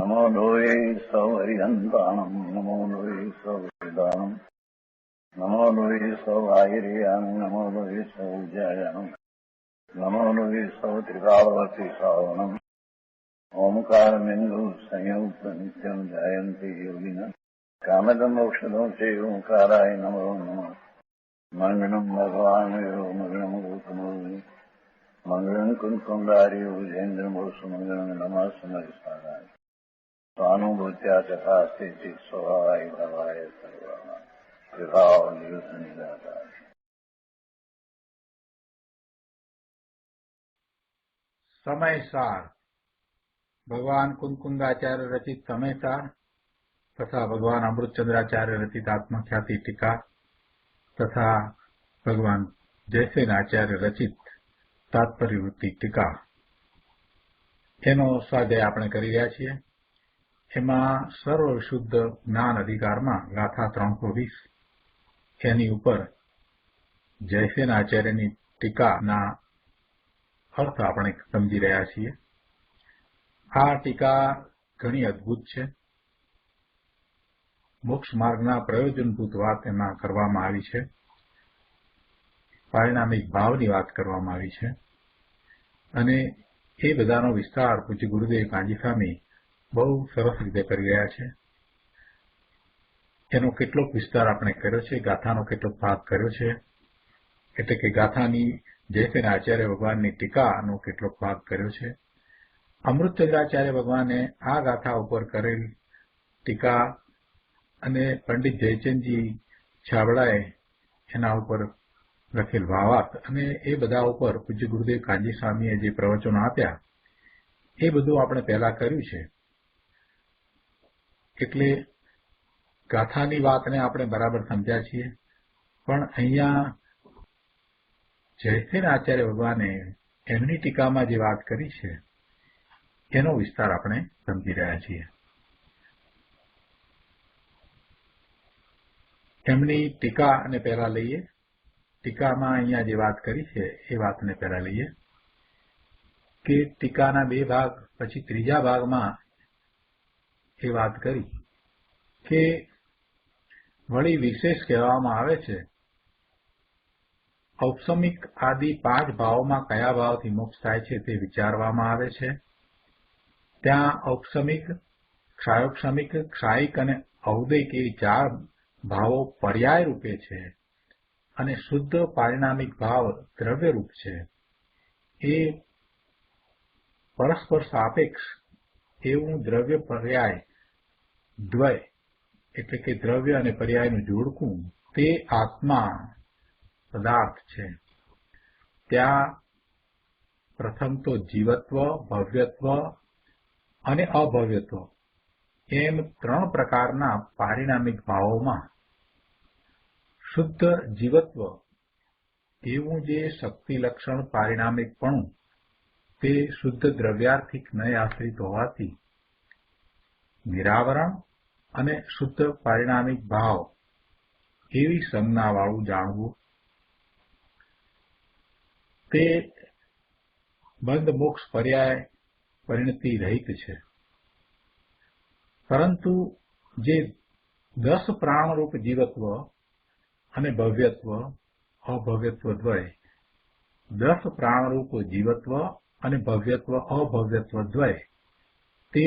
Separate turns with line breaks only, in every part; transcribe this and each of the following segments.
नमो लोये सौहरिहन्ताणम् नमो लोये सौहृदानम् नमो लोये सौभागिर्यानम् नमो लोये सौज्यायानम् नमो लोये सौत्रिकावती सावनम् ओंकारमिन्दु संयुक्त नित्यम् जायन्ति योगिनः कामदम् औषधम् च ओंकाराय नमो नमः मङ्गलम् भगवान् मङ्गलम् गौतमो मङ्गलम् कुन्कुण्डार्यो विजेन्द्रमोसुमङ्गलम् नमः समरिसाराय स्वानुभूत्या चकास्ते स्वभावाय भवाय सर्वाः कृपावलियुतनिदाता।
समयसार भगवान कुंकुंदाचार्य रचित समयसार तथा भगवान अमृतचंद्राचार्य रचित आत्मख्याति टीका तथा भगवान जयसेनाचार्य रचित तात्पर्यवृत्ति टीका એનો સ્વાધ્યાય આપણે કરી રહ્યા છીએ। એમાં સર્વશુદ્ધ જ્ઞાન અધિકારમાં ગાથા 320 એની ઉપર જયસેનાચાર્યની ટીકાના અર્થ આપણે સમજી રહ્યા છીએ। આ ટીકા ઘણી અદભુત છે। મોક્ષ માર્ગના પ્રયોજનભૂત વાત એમાં કરવામાં આવી છે। પારિણામિક ભાવની વાત કરવામાં આવી છે અને એ બધાનો વિસ્તાર પૂજ્ય ગુરુદેવ કાંજીસ્વામી બહુ સરસ રીતે કરી રહ્યા છે। એનો કેટલોક વિસ્તાર આપણે કર્યો છે, ગાથાનો કેટલોક ભાગ કર્યો છે, એટલે કે ગાથાની જયસેનાચાર્ય ભગવાનની ટીકાનો કેટલોક ભાગ કર્યો છે। અમૃતચંદ્રાચાર્ય ભગવાને આ ગાથા ઉપર કરેલ ટીકા અને પંડિત જયચંદજી છાબડાએ એના ઉપર લખેલ ભાવાર્થ અને એ બધા ઉપર પૂજ્ય ગુરુદેવ કાંજી સ્વામીએ જે પ્રવચનો આપ્યા એ બધું આપણે પહેલા કર્યું છે। એટલે ગાથાની વાતને આપણે બરાબર સમજ્યા છીએ, પણ અહીંયા જયસેનાચાર્ય ભગવાને એમની ટીકામાં જે વાત કરી છે એનો વિસ્તાર આપણે સમજી રહ્યા છીએ। એમની ટીકા અને પહેલા લઈએ। ટીકામાં અહીંયા જે વાત કરી છે એ વાતને પહેલા લઈએ કે ટીકાના 2 ભાગ પછી ત્રીજા ભાગમાં એ વાત કરી કે વળી વિશેષ કહેવામાં આવે છે ઔપસમિક આદિ 5 ભાવોમાં કયા ભાવથી મોક્ષ થાય છે તે વિચારવામાં આવે છે। ત્યાં ઔપસમિક, ક્ષાયોપસમિક, ક્ષાયિક અને ઔદયિક એ 4 ભાવો પર્યાય રૂપે છે અને શુદ્ધ પારિણામિક ભાવ દ્રવ્યરૂપ છે। એ પરસ્પર સાપેક્ષ એવું દ્રવ્ય પર્યાય દ્વય એટલે કે દ્રવ્ય અને પર્યાયનું જોડકું તે આત્મા પદાર્થ છે। ત્યાં પ્રથમ તો જીવત્વ, ભવ્યત્વ અને અભવ્યત્વ એમ 3 પ્રકારના પારિણામિક ભાવોમાં શુદ્ધ જીવત્વ એવું જે શક્તિ લક્ષણ પારિણામિકપણું તે શુદ્ધ દ્રવ્યાર્થિક નય આશ્રિત હોવાથી નિરાવરણ અને શુદ્ધ પારિણામિક ભાવ એવી સંજ્ઞાવાળું જાણવું તે બંધ મોક્ષ પર્યાય પરિણતિ રહિત છે। પરંતુ જે 10 પ્રાણરૂપ જીવત્વ અને ભવ્યત્વ અભવ્યત્વ દ્વય 10 પ્રાણરૂપ જીવત્વ અને ભવ્યત્વ અભવ્યત્વ દ્વય તે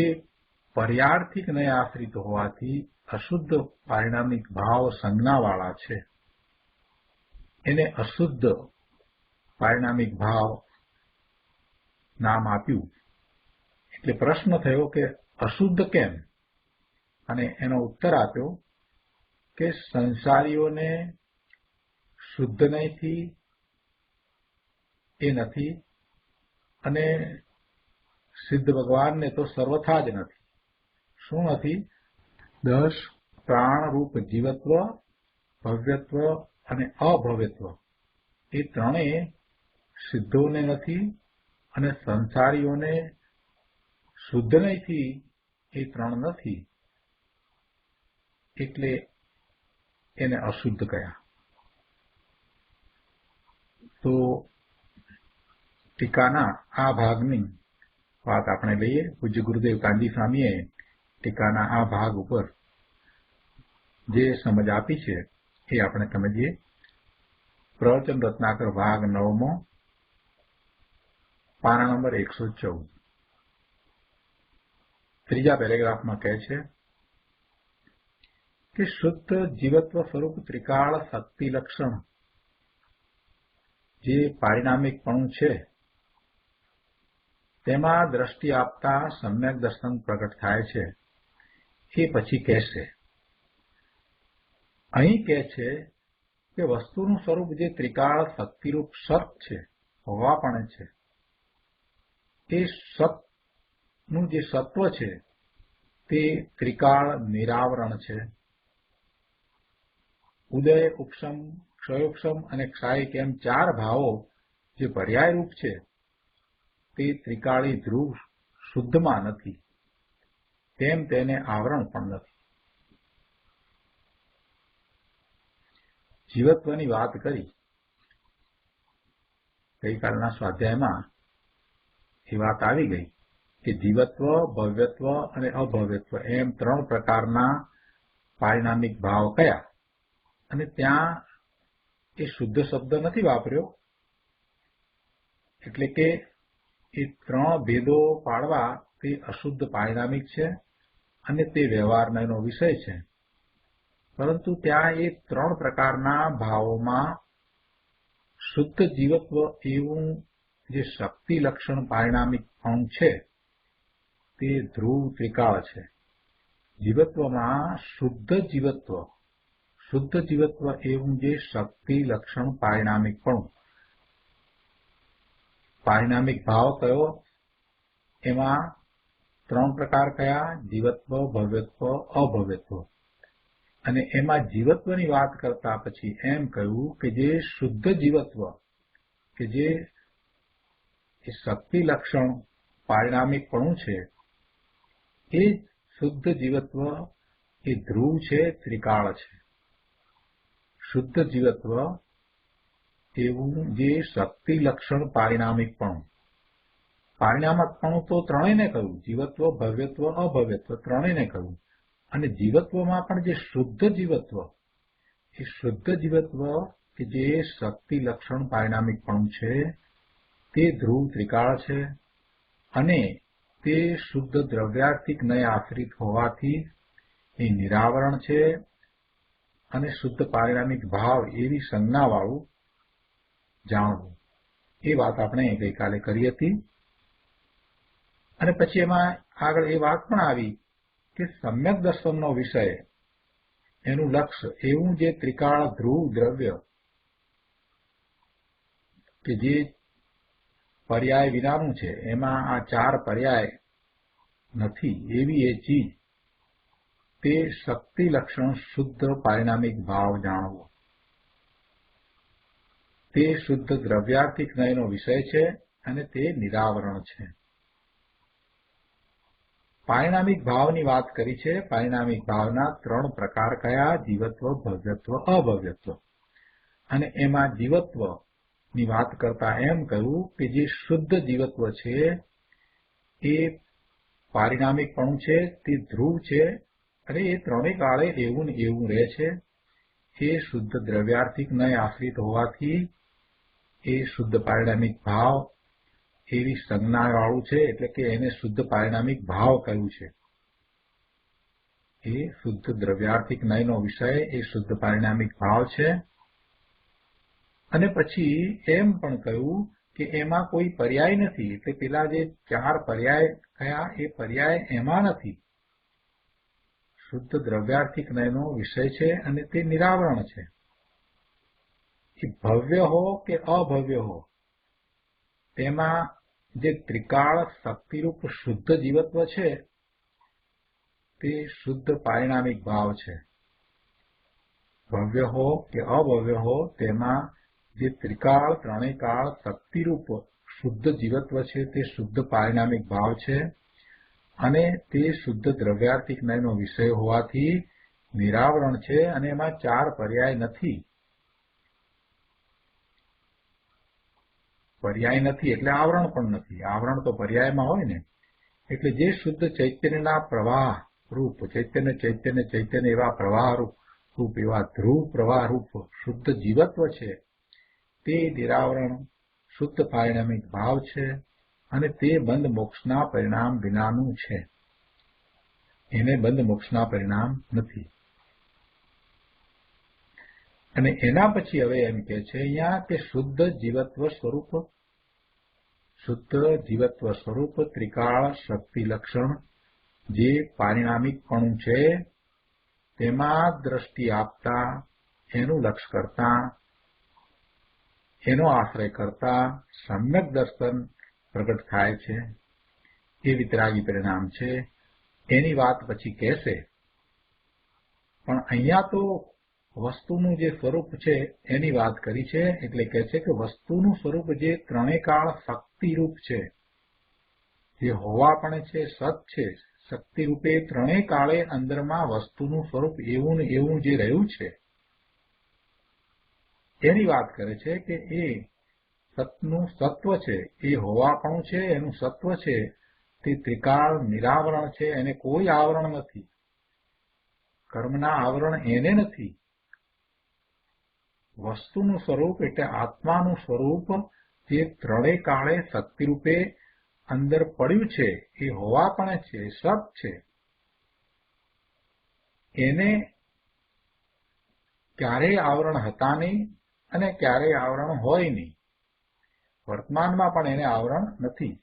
પર્યાર્થિક નય આશ્રિત હોવાથી અશુદ્ધ પારિણામિક ભાવ સંજ્ઞાવાળા છે। એને અશુદ્ધ પારિણામિક ભાવ નામ આપ્યું। એટલે પ્રશ્ન થયો કે અશુદ્ધ કેમ? અને એનો ઉત્તર આપ્યો કે સંસારીઓને શુદ્ધ નહીંથી એ નથી અને સિદ્ધ ભગવાનને તો સર્વથા જ નથી। શું નથી? 10 પ્રાણરૂપ જીવત્વ, ભવ્યત્વ અને અભવ્યત્વ એ ત્રણેય સિદ્ધોને નથી અને સંસારીઓને શુદ્ધ નહીંથી એ 3 નથી, એટલે એને અશુદ્ધ કયા। તો ટીકાના આ ભાગની વાત આપણે લઈએ। પૂજ્ય ગુરુદેવ કાંજી સ્વામીએ ટીકાના આ ભાગ ઉપર જે સમજ આપી છે એ આપણે સમજીએ. પ્રવચન રત્નાકર ભાગ 9મો, પાના નંબર 114. ત્રીજા પેરેગ્રાફમાં કહે છે કે શુદ્ધ જીવત્વ સ્વરૂપ ત્રિકાળ શક્તિ લક્ષણ જે પારિણામિકપણું છે તેમાં દ્રષ્ટિ આપતા સમ્યક દર્શન પ્રગટ થાય છે. એ પછી કહેશે, અહીં કહે છે કે વસ્તુનું સ્વરૂપ જે ત્રિકાળ શક્તિરૂપ સત છે, હોવાપણે છે, તે સતનું જે સત્વ છે તે ત્રિકાળ નિરાવરણ છે. ઉદય, ઉપશમ, ક્ષયોક્ષમ અને ક્ષાયિક એમ 4 ભાવો જે પર્યાયરૂપ છે તે ત્રિકાળી ધ્રુવ શુદ્ધમાં નથી, તેમ તેને આવરણ પણ નથી. જીવત્વની વાત કરી. ગઈકાલના સ્વાધ્યાયમાં એ વાત આવી ગઈ કે જીવત્વ, ભવ્યત્વ અને અભવ્યત્વ એમ 3 પ્રકારના પારિણામિક ભાવ કયા, અને ત્યાં એ શુદ્ધ શબ્દ નથી વાપર્યો, એટલે કે એ 3 ભેદો પાડવા તે અશુદ્ધ પારિણામિક છે અને તે વ્યવહારનો વિષય છે. પરંતુ ત્યાં એ 3 પ્રકારના ભાવોમાં શુદ્ધ જીવત્વ એવું જે શક્તિ લક્ષણ પારિણામિક અંગ છે તે ધ્રુવ ત્રિકાળ છે. જીવત્વમાં શુદ્ધ જીવત્વ એવું જે શક્તિ લક્ષણ પારિણામિક ભાવ કયો, એમાં 3 પ્રકાર કયા? જીવત્વ, ભવ્યત્વ, અભવ્યત્વ. અને એમાં જીવત્વની વાત કરતા પછી એમ કહ્યું કે જે શુદ્ધ જીવત્વ કે જે શક્તિ લક્ષણ પારિણામિકપણું છે એ શુદ્ધ જીવત્વ એ ધ્રુવ છે, ત્રિકાળ છે. શુદ્ધ જીવત્વ એવું જે શક્તિ લક્ષણ પારિણામિકપણું તો ત્રણેયને કહ્યું, જીવત્વ, ભવ્યત્વ, અભવ્યત્વ ત્રણેયને કહ્યું. અને જીવત્વમાં પણ જે શુદ્ધ જીવત્વ કે જે શક્તિ લક્ષણ પારિણામિકપણું છે તે ધ્રુવ ત્રિકાળ છે. અને તે શુદ્ધ દ્રવ્યાર્થિક નય આશ્રિત હોવાથી એ નિરાવરણ છે અને શુદ્ધ પારિણામિક ભાવ એવી સંજ્ઞાવાળું જાણવું. એ વાત આપણે ગઈકાલે કરી હતી. અને પછી એમાં આગળ એ વાત પણ આવી કે સમ્યક દર્શનનો વિષય, એનું લક્ષ્ય એવું જે ત્રિકાળ ધ્રુવ દ્રવ્ય કે જે પર્યાય વિનાનું છે, એમાં આ 4 પર્યાય નથી એવી એ ચીજ, તે શક્તિ લક્ષણ શુદ્ધ પારિણામિક ભાવ જાણવો. તે શુદ્ધ દ્રવ્યાર્થિક નયનો વિષય છે અને તે નિરાવરણ છે. પારિણામિક ભાવની વાત કરી છે. પારિણામિક ભાવના 3 પ્રકાર કયા? જીવત્વ, ભવ્યત્વ, અભવ્યત્વ. અને એમાં જીવત્વની વાત કરતા એમ કહ્યું કે જે શુદ્ધ જીવત્વ છે એ પારિણામિકપણું છે, તે ધ્રુવ છે અને એ 3 કાળે એવું ને એવું રહે છે. એ શુદ્ધ દ્રવ્યાર્થિક નય આશ્રિત હોવાથી એ શુદ્ધ પારિણામિક ભાવ એવી સંજ્ઞાવાળું છે, એટલે કે એને શુદ્ધ પારિણામિક ભાવ કહ્યું છે. એ શુદ્ધ દ્રવ્યાર્થિક નયનો વિષય એ શુદ્ધ પારિણામિક ભાવ છે. અને પછી એમ પણ કહ્યું કે એમાં કોઈ પર્યાય નથી, એટલે પેલા જે 4 પર્યાય કયા એ પર્યાય એમાં નથી. શુદ્ધ દ્રવ્યાર્થિક નયનો વિષય છે અને તે નિરાવરણ છે. એ ભવ્ય હો કે અભવ્ય હો, તેમાં જે ત્રિકાળ શક્તિરૂપ શુદ્ધ જીવત્વ છે તે શુદ્ધ પારિણામિક ભાવ છે. ભવ્ય હો કે અભવ્ય હો, તેમાં જે ત્રિકાળ 3 કાળ શક્તિરૂપ શુદ્ધ જીવત્વ છે તે શુદ્ધ પારિણામિક ભાવ છે અને તે શુદ્ધ દ્રવ્યાર્થિક નયનો વિષય હોવાથી નિરાવરણ છે અને એમાં 4 પર્યાય નથી. પર્યાય નથી એટલે આવરણ પણ નથી. આવરણ તો પર્યાયમાં હોય ને. એટલે જે શુદ્ધ ચૈતન્યના પ્રવાહ રૂપ, ચૈતન્ય ચૈતન્ય ચૈતન્ય એવા પ્રવાહ રૂપ એવા ધ્રુવ પ્રવાહ રૂપ શુદ્ધ જીવત્વ છે તે નિરાવરણ શુદ્ધ પારિણામિક ભાવ છે અને તે બંધ મોક્ષના પરિણામ વિનાનું છે. એને બંધ મોક્ષના પરિણામ નથી. અને એના પછી હવે એમ કે છે અહીંયા કે શુદ્ધ જીવત્વ સ્વરૂપ ત્રિકાળ શક્તિ લક્ષણ જે પારિણામિકપણું છે તેમાં દ્રષ્ટિ આપતા, એનું લક્ષ કરતા, એનો આશ્રય કરતા સમ્યક દર્શન પ્રગટ થાય છે. એ વિતરાગી પરિણામ છે. એની વાત પછી કહેશે. પણ અહીંયા તો વસ્તુનું જે સ્વરૂપ છે એની વાત કરી છે. એટલે કહે છે કે વસ્તુનું સ્વરૂપ જે ત્રણેય કાળ શક્તિરૂપ છે, જે હોવા પણ છે, સત છે, શક્તિ રૂપે ત્રણેય કાળે અંદરમાં વસ્તુનું સ્વરૂપ એવું ને એવું જે રહ્યું છે એની વાત કરે છે કે એ સતનું સત્વ છે, એ હોવાપણું છે, એનું સત્વ છે, તે ત્રિકાળ નિરાવરણ છે, એને કોઈ આવરણ નથી. કર્મના આવરણ એને નથી. વસ્તુનું સ્વરૂપ એટલે આત્માનું સ્વરૂપ જે ત્રણેય કાળે શક્તિરૂપે અંદર પડ્યું છે, એ હોવાપણે છે, સત છે, એને ક્યારેય આવરણ હતા નહીં અને ક્યારેય આવરણ હોય નહીં. વર્તમાનમાં પણ એને આવરણ નથી.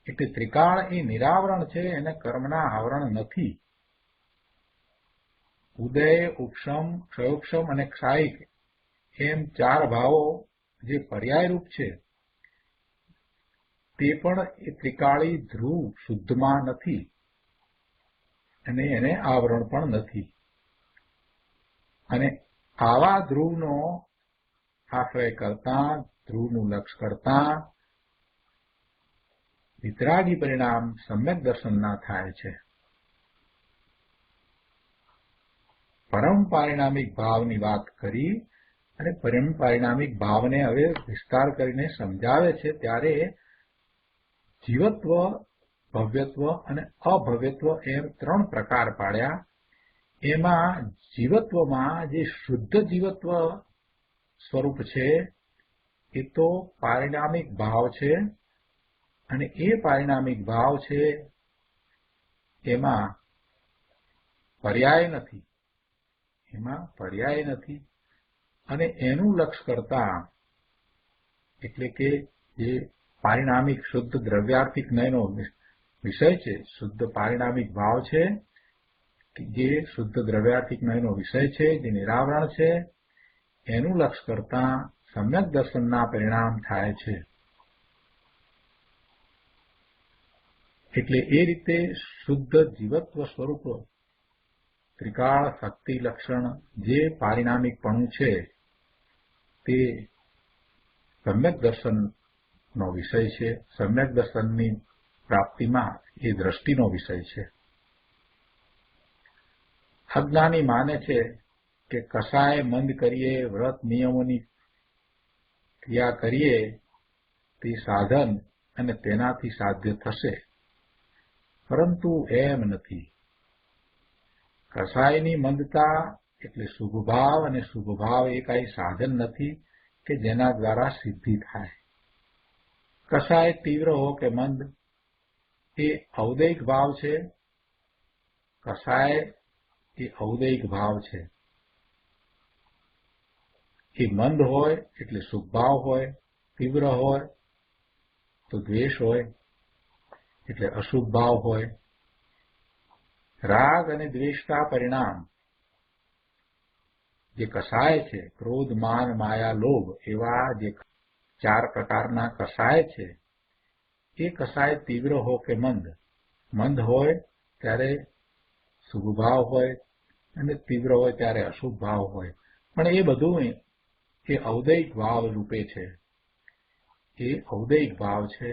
એટલે ત્રિકાળ એ નિરાવરણ છે, એને કર્મના આવરણ નથી. ઉદય, ઉપશમ, ક્ષયોક્ષમ અને ક્ષાયિક એમ ચાર ભાવો જે પર્યાયરૂપ છે તે પણ એ ત્રિકાળી ધ્રુવ શુદ્ધમાં નથી અને એને આવરણ પણ નથી. અને આવા ધ્રુવનો આશ્રય કરતા, ધ્રુવનું લક્ષ કરતા વિતરાગી પરિણામ સમ્યક દર્શનના થાય છે. પરમ પારિણામિક ભાવની વાત કરી અને પરમ પારિણામિક ભાવને હવે વિસ્તાર કરીને સમજાવે છે ત્યારે જીવત્વ, ભવ્યત્વ અને અભવ્યત્વ એમ ત્રણ પ્રકાર પાડ્યા. એમાં જીવત્વમાં જે શુદ્ધ જીવત્વ સ્વરૂપ છે એ તો પારિણામિક ભાવ છે અને એ પારિણામિક ભાવ છે એમાં પર્યાય નથી. અને એનું લક્ષ કરતા એટલે કે જે પારિણામિક શુદ્ધ દ્રવ્યાર્થિક નયનો વિષય છે, શુદ્ધ પારિણામિક ભાવ છે, જે શુદ્ધ દ્રવ્યાર્થિક નયનો વિષય છે, જે નિરાવરણ છે, એનું લક્ષ કરતા સમ્યક દર્શનના પરિણામ થાય છે. એટલે એ રીતે શુદ્ધ જીવત્વ સ્વરૂપ ત્રિકાળ શક્તિ લક્ષણ જે પારિણામિકપણું છે તે સમ્યક દર્શનનો વિષય છે. સમ્યક દર્શનની પ્રાપ્તિમાં એ દ્રષ્ટિનો વિષય છે. અજ્ઞાની માને છે કે કસાય મંદ કરીએ, વ્રત નિયમોની ક્રિયા કરીએ તે સાધન અને તેનાથી સાધ્ય થશે, પરંતુ એમ નથી. કસાયની મંદતા એટલે શુભભાવ, અને શુભભાવ એ કાંઈ સાધન નથી કે જેના દ્વારા સિદ્ધિ થાય. કસાય તીવ્ર હો કે મંદ એ ઔદૈક ભાવ છે. કસાય એ ઔદૈક ભાવ છે. એ મંદ હોય એટલે શુભભાવ હોય, તીવ્ર હોય તો દ્વેષ હોય એટલે અશુભ ભાવ હોય. રાગ અને દ્વેષના પરિણામ જે કસાય છે, ક્રોધ, માન, માયા, લોભ એવા જે ચાર પ્રકારના કસાય છે, એ કસાય તીવ્ર હો કે મંદ હોય ત્યારે શુભ ભાવ હોય અને તીવ્ર હોય ત્યારે અશુભ ભાવ હોય. પણ એ બધું એ ઔદૈક ભાવ રૂપે છે. એ ઔદૈક ભાવ છે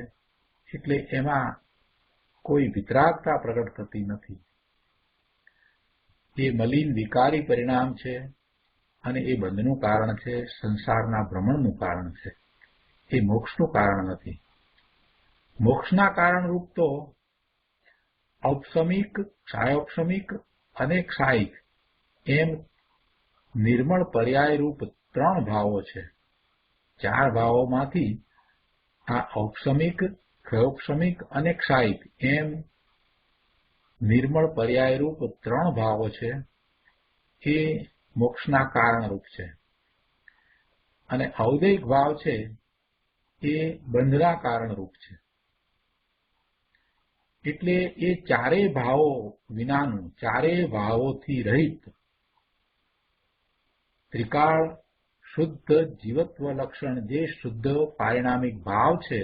એટલે એમાં કોઈ વિતરાગતા પ્રગટ થતી નથી. એ મલિન વિકારી પરિણામ છે અને એ બંધનું કારણ છે, સંસારના ભ્રમણનું કારણ છે. એ મોક્ષનું કારણ નથી. મોક્ષના કારણરૂપ તો ઔપસમિક, ક્ષાયોપસમિક અને ક્ષાયિક એમ નિર્મળ પર્યાયરૂપ 3 ભાવો છે. 4 ભાવોમાંથી આ ઔપસમિક, ક્ષયોપસમિક અને ક્ષાયિક એમ નિર્મળ પર્યાયરૂપ 3 ભાવો છે એ મોક્ષના કારણરૂપ છે. અને ઔદૈક ભાવ છે એ બંધના કારણરૂપ છે. એટલે એ 4 ભાવો વિનાનું, 4 ભાવોથી રહિત ત્રિકાળ શુદ્ધ જીવત્વ લક્ષણ જે શુદ્ધ પારિણામિક ભાવ છે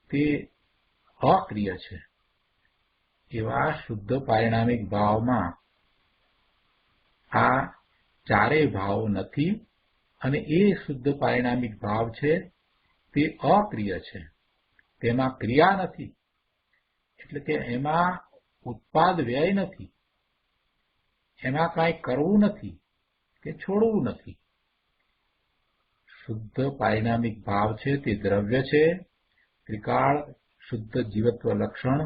તે અક્રિય છે. એવા શુદ્ધ પારિણામિક ભાવમાં આ 4 ભાવો નથી અને એ શુદ્ધ પારિણામિક ભાવ છે તે અક્રિય છે. તેમાં ક્રિયા નથી, એટલે કે એમાં ઉત્પાદ વ્યય નથી, એમાં કાંઈ કરવું નથી કે છોડવું નથી. શુદ્ધ પારિણામિક ભાવ છે તે દ્રવ્ય છે. ત્રિકાળ શુદ્ધ જીવત્વ લક્ષણ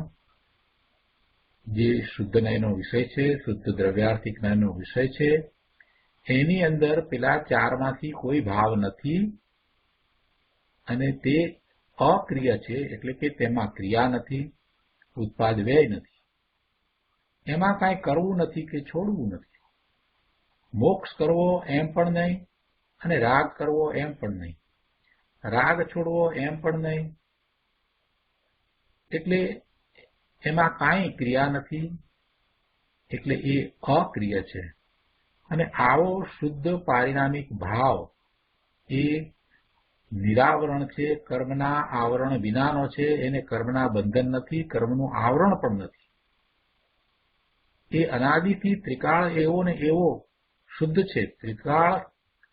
જે શુદ્ધ નયનો વિષય છે, શુદ્ધ દ્રવ્યાર્થિક નયનો વિષય છે, એની અંદર પેલા 4માંથી કોઈ ભાવ નથી અને તે અક્રિય છે. એટલે કે તેમાં ક્રિયા નથી, ઉત્પાદ વ્યય નથી, એમાં કાંઈ કરવું નથી કે છોડવું નથી. મોક્ષ કરવો એમ પણ નહીં અને રાગ કરવો એમ પણ નહીં, રાગ છોડવો એમ પણ નહીં. એટલે એમાં કાંઈ ક્રિયા નથી, એટલે એ અક્રિય છે. અને આવો શુદ્ધ પારિણામિક ભાવ એ નિરાવરણ છે, કર્મના આવરણ વિનાનો છે. એને કર્મના બંધન નથી, કર્મનું આવરણ પણ નથી. એ અનાદિથી ત્રિકાળ એવો ને એવો શુદ્ધ છે. ત્રિકાળ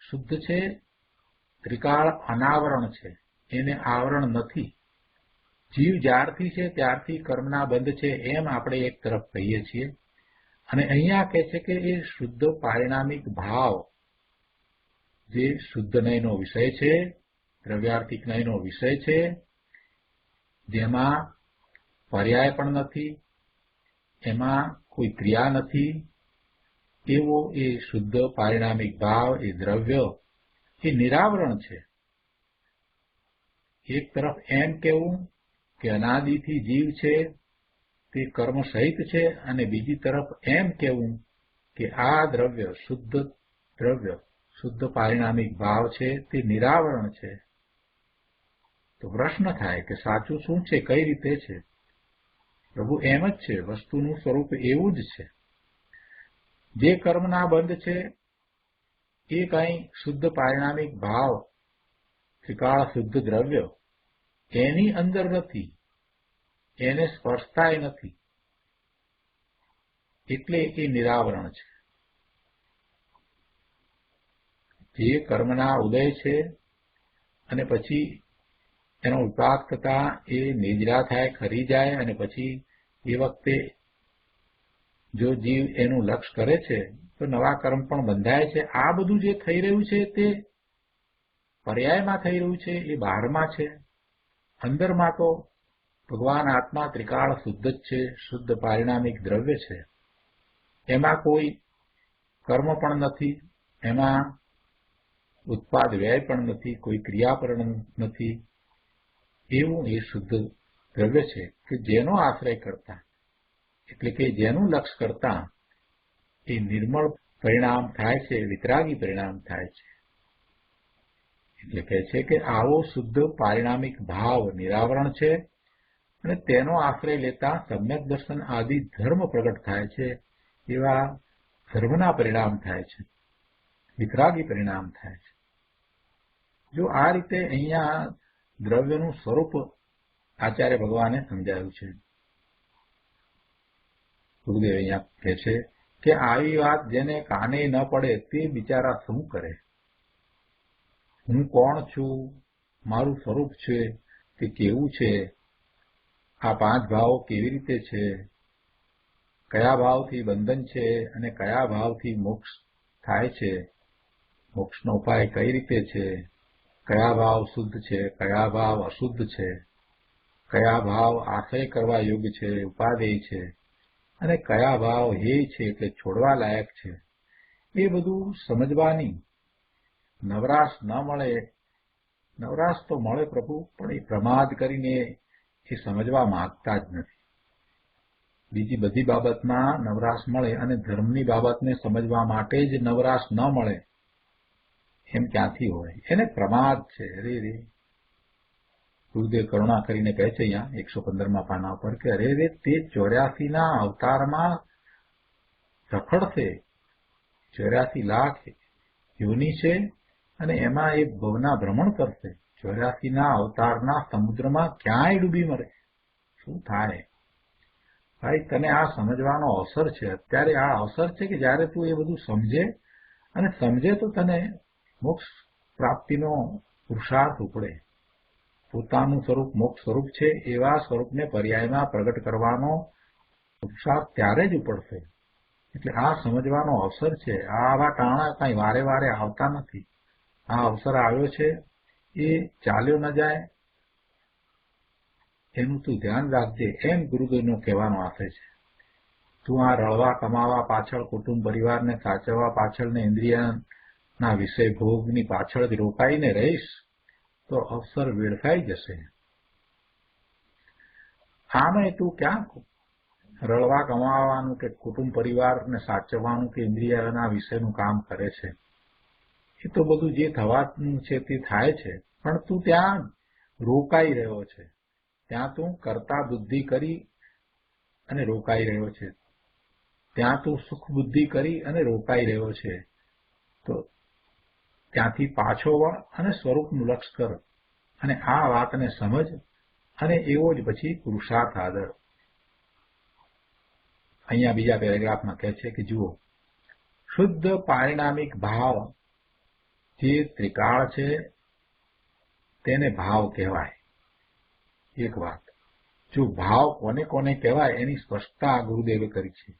શુદ્ધ છે, ત્રિકાળ અનાવરણ છે, એને આવરણ નથી. જીવ જ્યારથી છે ત્યારથી કર્મના બંધ છે એમ આપણે એક તરફ કહીએ છીએ. અને અહીંયા કહે છે કે એ શુદ્ધ પારિણામિક ભાવ જે શુદ્ધ નયનો વિષય છે, દ્રવ્યાર્થિક નયનો વિષય છે, જેમાં પર્યાય પણ નથી, એમાં કોઈ ક્રિયા નથી, એવો એ શુદ્ધ પારિણામિક ભાવ, એ દ્રવ્ય, એ નિરાવરણ છે. એક તરફ એમ કહેવું કે અનાદિથી જીવ છે તે કર્મ સહિત છે, અને બીજી તરફ એમ કહેવું કે આ દ્રવ્ય, શુદ્ધ પારિણામિક ભાવ છે તે નિરાવરણ છે. તો પ્રશ્ન થાય કે સાચું શું છે, કઈ રીતે છે? પ્રભુ એમ જ છે, વસ્તુનું સ્વરૂપ એવું જ છે. જે કર્મના બંધ છે એ કંઈ શુદ્ધ પારિણામિક ભાવ, ત્રિકાળ શુદ્ધ દ્રવ્ય એની અંદર નથી, એને સ્પર્શતાય નથી, એટલે એ નિરાવરણ છે. જે કર્મના ઉદય છે અને પછી એનો વિપાક થતા એ નિજરા થાય, ખરી જાય, અને પછી એ વખતે જો જીવ એનું લક્ષ્ય કરે છે તો નવા કર્મ પણ બંધાય છે. આ બધું જે થઈ રહ્યું છે તે પર્યાયમાં થઈ રહ્યું છે, એ બહારમાં છે. અંદરમાં તો ભગવાન આત્મા ત્રિકાળ શુદ્ધ જ છે, શુદ્ધ પારિણામિક દ્રવ્ય છે. એમાં કોઈ કર્મ પણ નથી, એમાં ઉત્પાદ વ્યય પણ નથી, કોઈ ક્રિયા પણ નથી. એવું એ શુદ્ધ દ્રવ્ય છે કે જેનો આશ્રય કરતા, એટલે કે જેનું લક્ષ્ય કરતા એ નિર્મળ પરિણામ થાય છે, વિતરાગી પરિણામ થાય છે. એટલે કહે છે કે આવો શુદ્ધ પારિણામિક ભાવ નિરાવરણ છે અને તેનો આશ્રય લેતા સમ્યક દર્શન આદિ ધર્મ પ્રગટ થાય છે. એવા ધર્મના પરિણામ થાય છે, વિતરાગી પરિણામ થાય છે. જો આ રીતે અહીંયા દ્રવ્યનું સ્વરૂપ આચાર્ય ભગવાને સમજાવ્યું છે. ગુરુદેવ અહીંયા કહે છે કે આવી વાત જેને કાને ન પડે તે બિચારા શું કરે? હું કોણ છું, મારું સ્વરૂપ છે તે કેવું છે, આ 5 ભાવો કેવી રીતે છે, કયા ભાવથી બંધન છે અને કયા ભાવથી મોક્ષ થાય છે, મોક્ષનો ઉપાય કઈ રીતે છે, કયા ભાવ શુદ્ધ છે, કયા ભાવ અશુદ્ધ છે, કયા ભાવ આશ્રય કરવા યોગ્ય છે, ઉપાદેય છે, અને કયા ભાવ હેય છે એટલે છોડવા લાયક છે, એ બધું સમજવાની નવરાશ ન મળે. નવરાશ તો મળે પ્રભુ, પણ એ પ્રમાદ કરીને એ સમજવા માંગતા જ નથી. બીજી બધી બાબતમાં નવરાશ મળે અને ધર્મની બાબતને સમજવા માટે જ નવરાશ ન મળે એમ ક્યાંથી હોય? એને પ્રમાદ છે. અરે રે, ગુરુદેવ કરુણા કરીને કહે છે અહીંયા 115મા પાના પર કે અરે રે, તે 84ના અવતારમાં રખડશે. 84 લાખ યોની છે અને એમાં એ ભવના ભ્રમણ કરશે. 84ના અવતારના સમુદ્રમાં ક્યાંય ડૂબી મરે. શું થાય? ભાઈ, તને આ સમજવાનો અવસર છે. અત્યારે આ અવસર છે કે જયારે તું એ બધું સમજે, અને સમજે તો તને મોક્ષ પ્રાપ્તિનો પુરુષાર્થ ઉપડે. પોતાનું સ્વરૂપ મોક્ષ સ્વરૂપ છે એવા સ્વરૂપને પર્યાયમાં પ્રગટ કરવાનો પુરુષાર્થ ત્યારે જ ઉપડશે. એટલે આ સમજવાનો અવસર છે. આવા ટાણા કઈ વારે વારે આવતા નથી. આ અવસર આવ્યો છે, એ ચાલ્યો ન જાય, એનું તું ધ્યાન રાખજે, એમ ગુરુદેવનો કહેવાનો આશય છે. તું આ રળવા કમાવા પાછળ, કુટુંબ પરિવારને સાચવવા પાછળ ને ઇન્દ્રિયના વિષય ભોગની પાછળ જ રોકાઈને રહીશ તો અવસર વેડફાઈ જશે. આમે તું ક્યાં રળવા કમાવાનું કે કુટુંબ પરિવારને સાચવવાનું કે ઇન્દ્રિયના વિષયનું કામ કરે છે? એ તો બધું જે થવાનું છે તે થાય છે, પણ તું ત્યાં રોકાઈ રહ્યો છે. ત્યાં તું કરતા બુદ્ધિ કરી અને રોકાઈ રહ્યો છે. ત્યાં તું સુખ બુદ્ધિ કરી અને રોકાઈ રહ્યો છે. તો ત્યાંથી પાછો વળ અને સ્વરૂપનું લક્ષ કર અને આ વાતને સમજ, અને એવો જ પછી પુરુષાર્થ આદર. અહીંયા બીજા પેરેગ્રાફમાં કહે છે કે જુઓ, શુદ્ધ પારિણામિક ભાવ જે ત્રિકાળ છે તેને ભાવ કહેવાય. એક વાત, જો ભાવ કોને કોને કહેવાય એની સ્પષ્ટતા ગુરુદેવે કરી છે.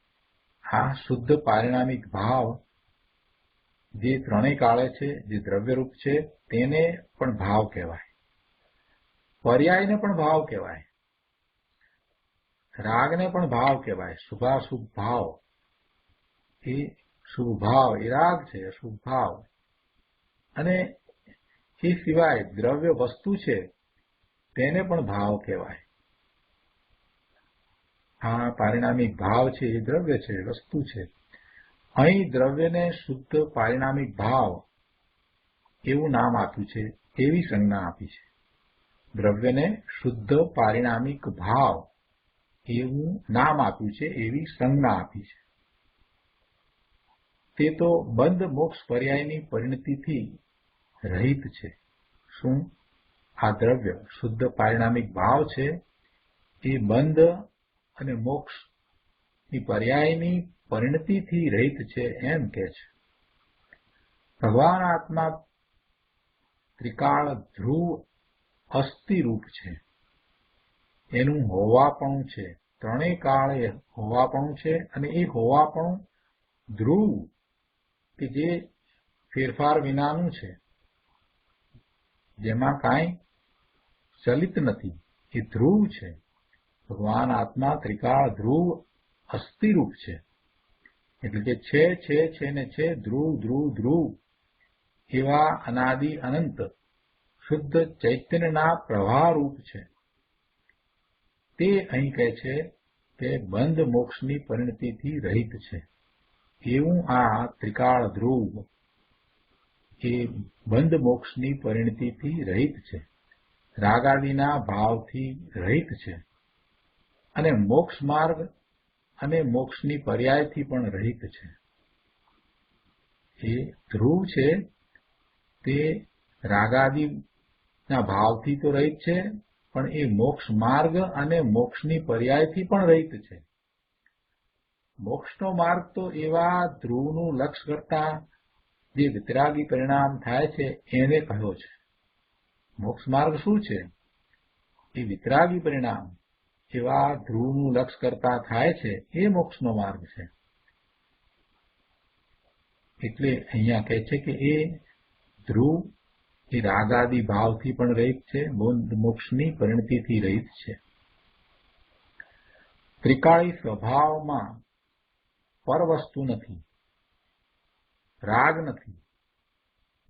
આ શુદ્ધ પારિણામિક ભાવ જે ત્રણેય કાળે છે, જે દ્રવ્યરૂપ છે, તેને પણ ભાવ કહેવાય. પર્યાયને પણ ભાવ કહેવાય. રાગને પણ ભાવ કહેવાય. શુભાશુભ ભાવ, એ શુભ ભાવ એ રાગ છે, અશુભ ભાવ. અને એ સિવાય દ્રવ્ય વસ્તુ છે તેને પણ ભાવ કહેવાય. આ પારિણામિક ભાવ છે એ દ્રવ્ય છે, વસ્તુ છે. અહીં દ્રવ્યને શુદ્ધ પારિણામિક ભાવ એવું નામ આપ્યું છે, એવી સંજ્ઞા આપી છે. દ્રવ્યને શુદ્ધ પારિણામિક ભાવ એવું નામ આપ્યું છે, એવી સંજ્ઞા આપી છે. તે તો બંધ મોક્ષ પર્યાયની પરિણતિથી રહિત છે. શું? આ દ્રવ્ય શુદ્ધ પારિણામિક ભાવ છે એ બંધ અને મોક્ષની પર્યાયની પરિણતિથી રહિત છે એમ કે છે. ભગવાન આત્મા ત્રિકાળ ધ્રુવ અસ્થિરૂપ છે. એનું હોવાપણું છે, ત્રણેય કાળે હોવાપણું છે, અને એ હોવાપણું ધ્રુવ કે જે ફેરફાર વિનાનું છે, જેમાં કાંઈ ચલિત નથી, એ ધ્રુવ છે. ભગવાન આત્મા ત્રિકાળ ધ્રુવ અસ્થિરૂપ છે. એટલે કે છે ને છે, ધ્રુવ ધ્રુવ ધ્રુવ એવા અનાદિ અનંત શુદ્ધ ચૈતન્યના પ્રવાહરૂપ છે. તે અહીં કહે છે કે બંધ મોક્ષની પરિણતિથી રહિત છે. એવું આ ત્રિકાળ ધ્રુવ એ બંધ મોક્ષની પરિણતિથી રહિત છે, રાગાદિના ભાવથી રહિત છે, અને મોક્ષ માર્ગ અને મોક્ષની પર્યાયથી પણ રહિત છે. એ ધ્રુવ છે તે રાગાદિના ભાવથી તો રહિત છે, પણ એ મોક્ષ માર્ગ અને મોક્ષની પર્યાયથી પણ રહિત છે. મોક્ષનો માર્ગ તો એવા ધ્રુવનું લક્ષ કરતા જે વિતરાગી પરિણામ થાય છે એને કહ્યો છે. મોક્ષ માર્ગ શું છે? એ વિતરાગી પરિણામ એવા ધ્રુવનું લક્ષ કરતા થાય છે, એ મોક્ષનો માર્ગ છે. એટલે અહીંયા કહે છે કે એ ધ્રુવ એ રાગાદિ ભાવથી પણ રહિત છે, બંધ મોક્ષની પરિણતિથી રહિત છે. ત્રિકાળી સ્વભાવમાં પર વસ્તુ નથી, રાગ નથી,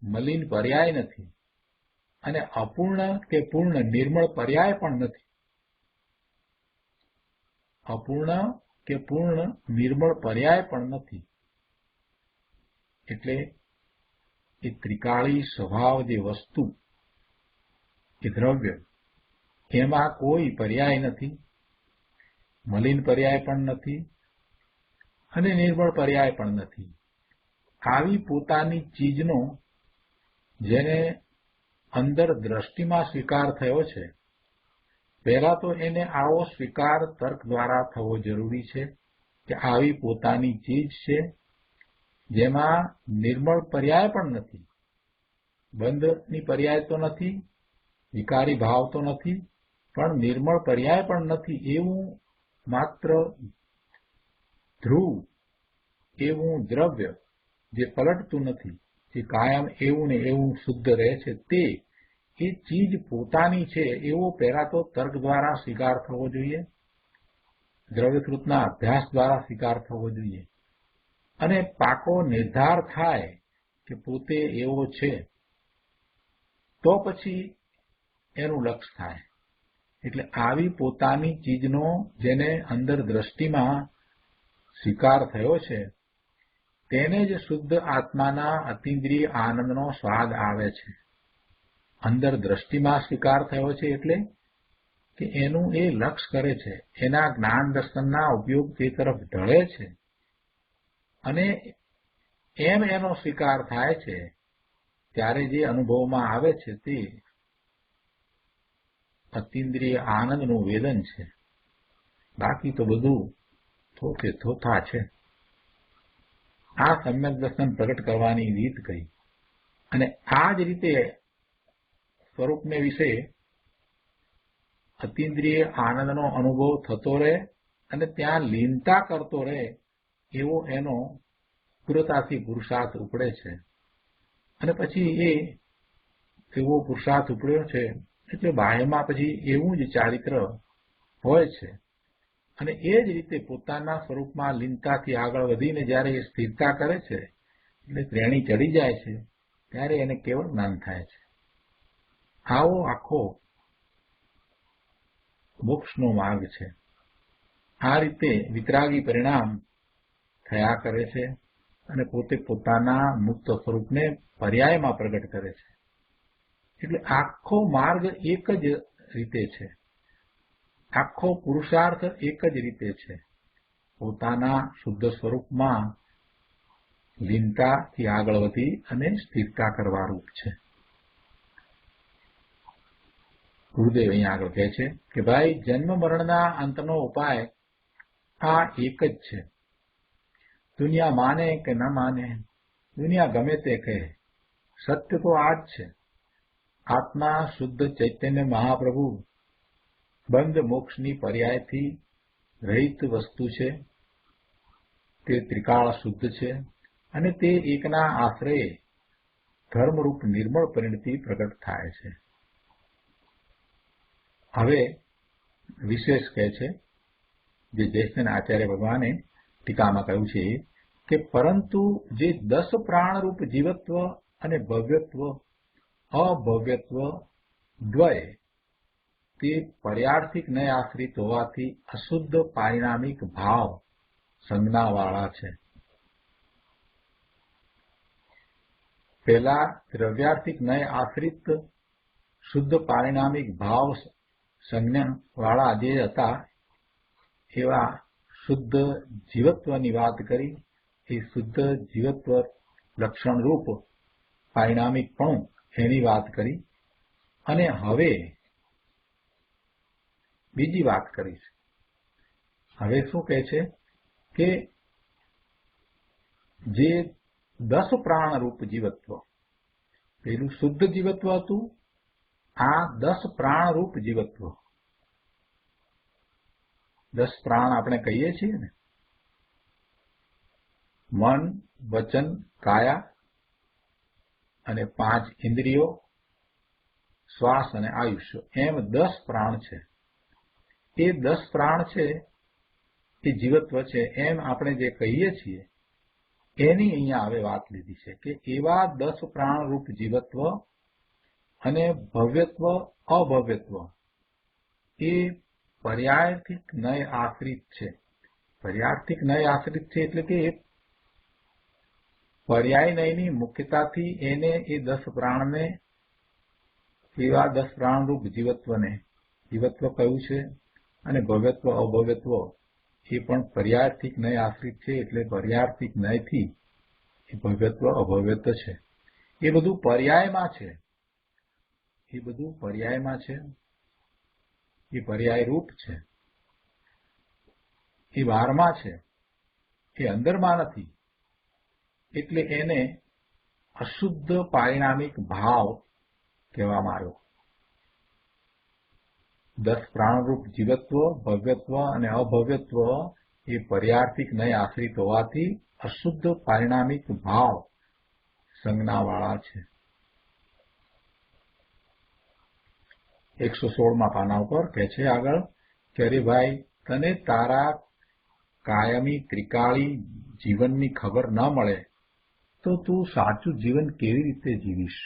મલિન પર્યાય નથી અને અપૂર્ણ કે પૂર્ણ નિર્મળ પર્યાય પણ નથી. અપૂર્ણ કે પૂર્ણ નિર્મળ પર્યાય પણ નથી. એટલે એ ત્રિકાળી સ્વભાવ જે વસ્તુ, એ દ્રવ્ય, એમાં કોઈ પર્યાય નથી, મલિન પર્યાય પણ નથી અને નિર્મળ પર્યાય પણ નથી. આવી પોતાની ચીજનો જેને અંદર દ્રષ્ટિમાં સ્વીકાર થયો છે, પહેલા તો એને આવો સ્વીકાર તર્ક દ્વારા થવો જરૂરી છે કે આવી પોતાની ચીજ છે જેમાં નિર્મળ પર્યાય પણ નથી, બંધની પર્યાય તો નથી, વિકારી ભાવ તો નથી, પણ નિર્મળ પર્યાય પણ નથી. એવું માત્ર ધ્રુવ, એવું દ્રવ્ય જે પલટતું નથી, જે કાયમ એવું ને એવું શુદ્ધ રહે છે, તે એ ચીજ પોતાની છે એવો પહેલા તો તર્ક દ્વારા સ્વીકાર થવો જોઈએ, દ્રવ્યકૃતના અભ્યાસ દ્વારા સ્વીકાર થવો જોઈએ અને પાકો નિર્ધાર થાય કે પોતે એવો છે તો પછી એનું લક્ષ થાય. એટલે આવી પોતાની ચીજનો જેને અંદર દ્રષ્ટિમાં સ્વીકાર થયો છે તેને જ શુદ્ધ આત્માના અતિન્દ્રિય આનંદનો સ્વાદ આવે છે. અંદર દ્રષ્ટિમાં સ્વીકાર થયો છે એટલે કે એનું એ લક્ષ કરે છે, એના જ્ઞાન દર્શનના ઉપયોગ તે તરફ ઢળે છે અને એમ એનો સ્વીકાર થાય છે ત્યારે જે અનુભવમાં આવે છે તે અતિન્દ્રિય આનંદનું વેદન છે. બાકી તો બધું થોતે થોથા છે. આ સમ્યક દર્શન પ્રગટ કરવાની રીત કહી અને આ જ રીતે સ્વરૂપને વિશે અતિન્દ્રિય આનંદનો અનુભવ થતો રહે અને ત્યાં લીનતા કરતો રહે એવો એનો પૂરતાથી પુરુષાર્થ ઉપડે છે. અને પછી એવો પુરુષાર્થ ઉપડ્યો છે એટલે બાહ્યમાં પછી એવું જ ચારિત્ર હોય છે અને એ જ રીતે પોતાના સ્વરૂપમાં લીનતાથી આગળ વધીને જ્યારે એ સ્થિરતા કરે છે એટલે શ્રેણી ચડી જાય છે ત્યારે એને કેવળ જ્ઞાન થાય છે. આવો આખો મોક્ષનો માર્ગ છે. આ રીતે વિતરાગી પરિણામ થયા કરે છે અને પોતે પોતાના મુક્ત સ્વરૂપને પર્યાયમાં પ્રગટ કરે છે. એટલે આખો માર્ગ એક જ રીતે છે, આખો પુરુષાર્થ એક જ રીતે છે. પોતાના શુદ્ધ સ્વરૂપમાં લીનતાથી આગળ વધી અને સ્થિરતા કરવા રૂપ છે. ગુરુદેવ અહીંયા આગળ કહે છે કે ભાઈ જન્મ મરણના અંતનો ઉપાય આ એક જ છે. દુનિયા માને કે ન માને, દુનિયા ગમે તે કહે, સત્ય તો આ જ છે. આત્મા શુદ્ધ ચૈતન્ય મહાપ્રભુ બંધ મોક્ષની પર્યાયથી રહિત વસ્તુ છે. તે ત્રિકાળ શુદ્ધ છે અને તે એકના આશ્રયે ધર્મરૂપ નિર્મળ પરિણતિ પ્રગટ થાય છે. હવે વિશેષ કહે છે જે જયસેન આચાર્ય ભગવાને ટીકામાં કહ્યું છે કે પરંતુ જે 10 પ્રાણરૂપ જીવત્વ અને ભવ્યત્વ અભવ્યત્વ દ્વય તે પર્યાર્થિક નય આશ્રિત હોવાથી અશુદ્ધ પારિણામિક ભાવ સંજ્ઞાવાળા છે. પહેલા દ્રવ્યાર્થિક નય આશ્રિત શુદ્ધ પારિણામિક ભાવ સંજ્ઞાવાળા જે હતા એવા શુદ્ધ જીવત્વની વાત કરી. એ શુદ્ધ જીવત્વ લક્ષણરૂપ પારિણામિકપણું એની વાત કરી અને હવે બીજી વાત કરી છે. હવે શું કહે છે કે જે 10 પ્રાણરૂપ જીવત્વ, પેલું શુદ્ધ જીવત્વ હતું, આ 10 પ્રાણરૂપ જીવત્વ. 10 પ્રાણ આપણે કહીએ છીએ ને, મન, વચન, કાયા અને 5 ઇન્દ્રિયો શ્વાસ અને આયુષ્ય એમ 10 પ્રાણ છે. એ 10 પ્રાણ છે એ જીવત્વ છે એમ આપણે જે કહીએ છીએ એની અહીંયા હવે વાત લીધી છે કે એવા 10 પ્રાણરૂપ જીવત્વ અને ભવ્યત્વ અભવ્યત્વ એ પર્યાયથી નય આશ્રિત છે. પર્યાર્થિક નય આશ્રિત છે એટલે કે પર્યાય નયની મુખ્યતાથી એને એ 10 પ્રાણને એવા 10 પ્રાણરૂપ જીવત્વ કહ્યું છે. અને ભવ્યત્વ અભવ્યત્વ એ પણ પર્યાર્થિક નય આશ્રિત છે એટલે પર્યાર્થિક નયથી એ ભવ્યત્વ અભવ્યત્વ છે. એ બધું પર્યાયમાં છે. એ બધું પર્યાયમાં છે. એ પર્યાય રૂપ છે. એ બહારમાં છે. એ અંદરમાં નથી. એટલે એને અશુદ્ધ પારિણામિક ભાવ કહેવામાં આવ્યો. 10 પ્રાણરૂપ જીવત્વ, ભવ્યત્વ અને અભવ્યત્વ એ પર્યાર્થિક નય આશ્રિત હોવાથી અશુદ્ધ પારિણામિક ભાવ સંજ્ઞાવાળા છે. 116માં પાના ઉપર કહે છે આગળ કે અરે ભાઈ, તને તારા કાયમી ત્રિકાળી જીવનની ખબર ન મળે તો તું સાચું જીવન કેવી રીતે જીવીશ?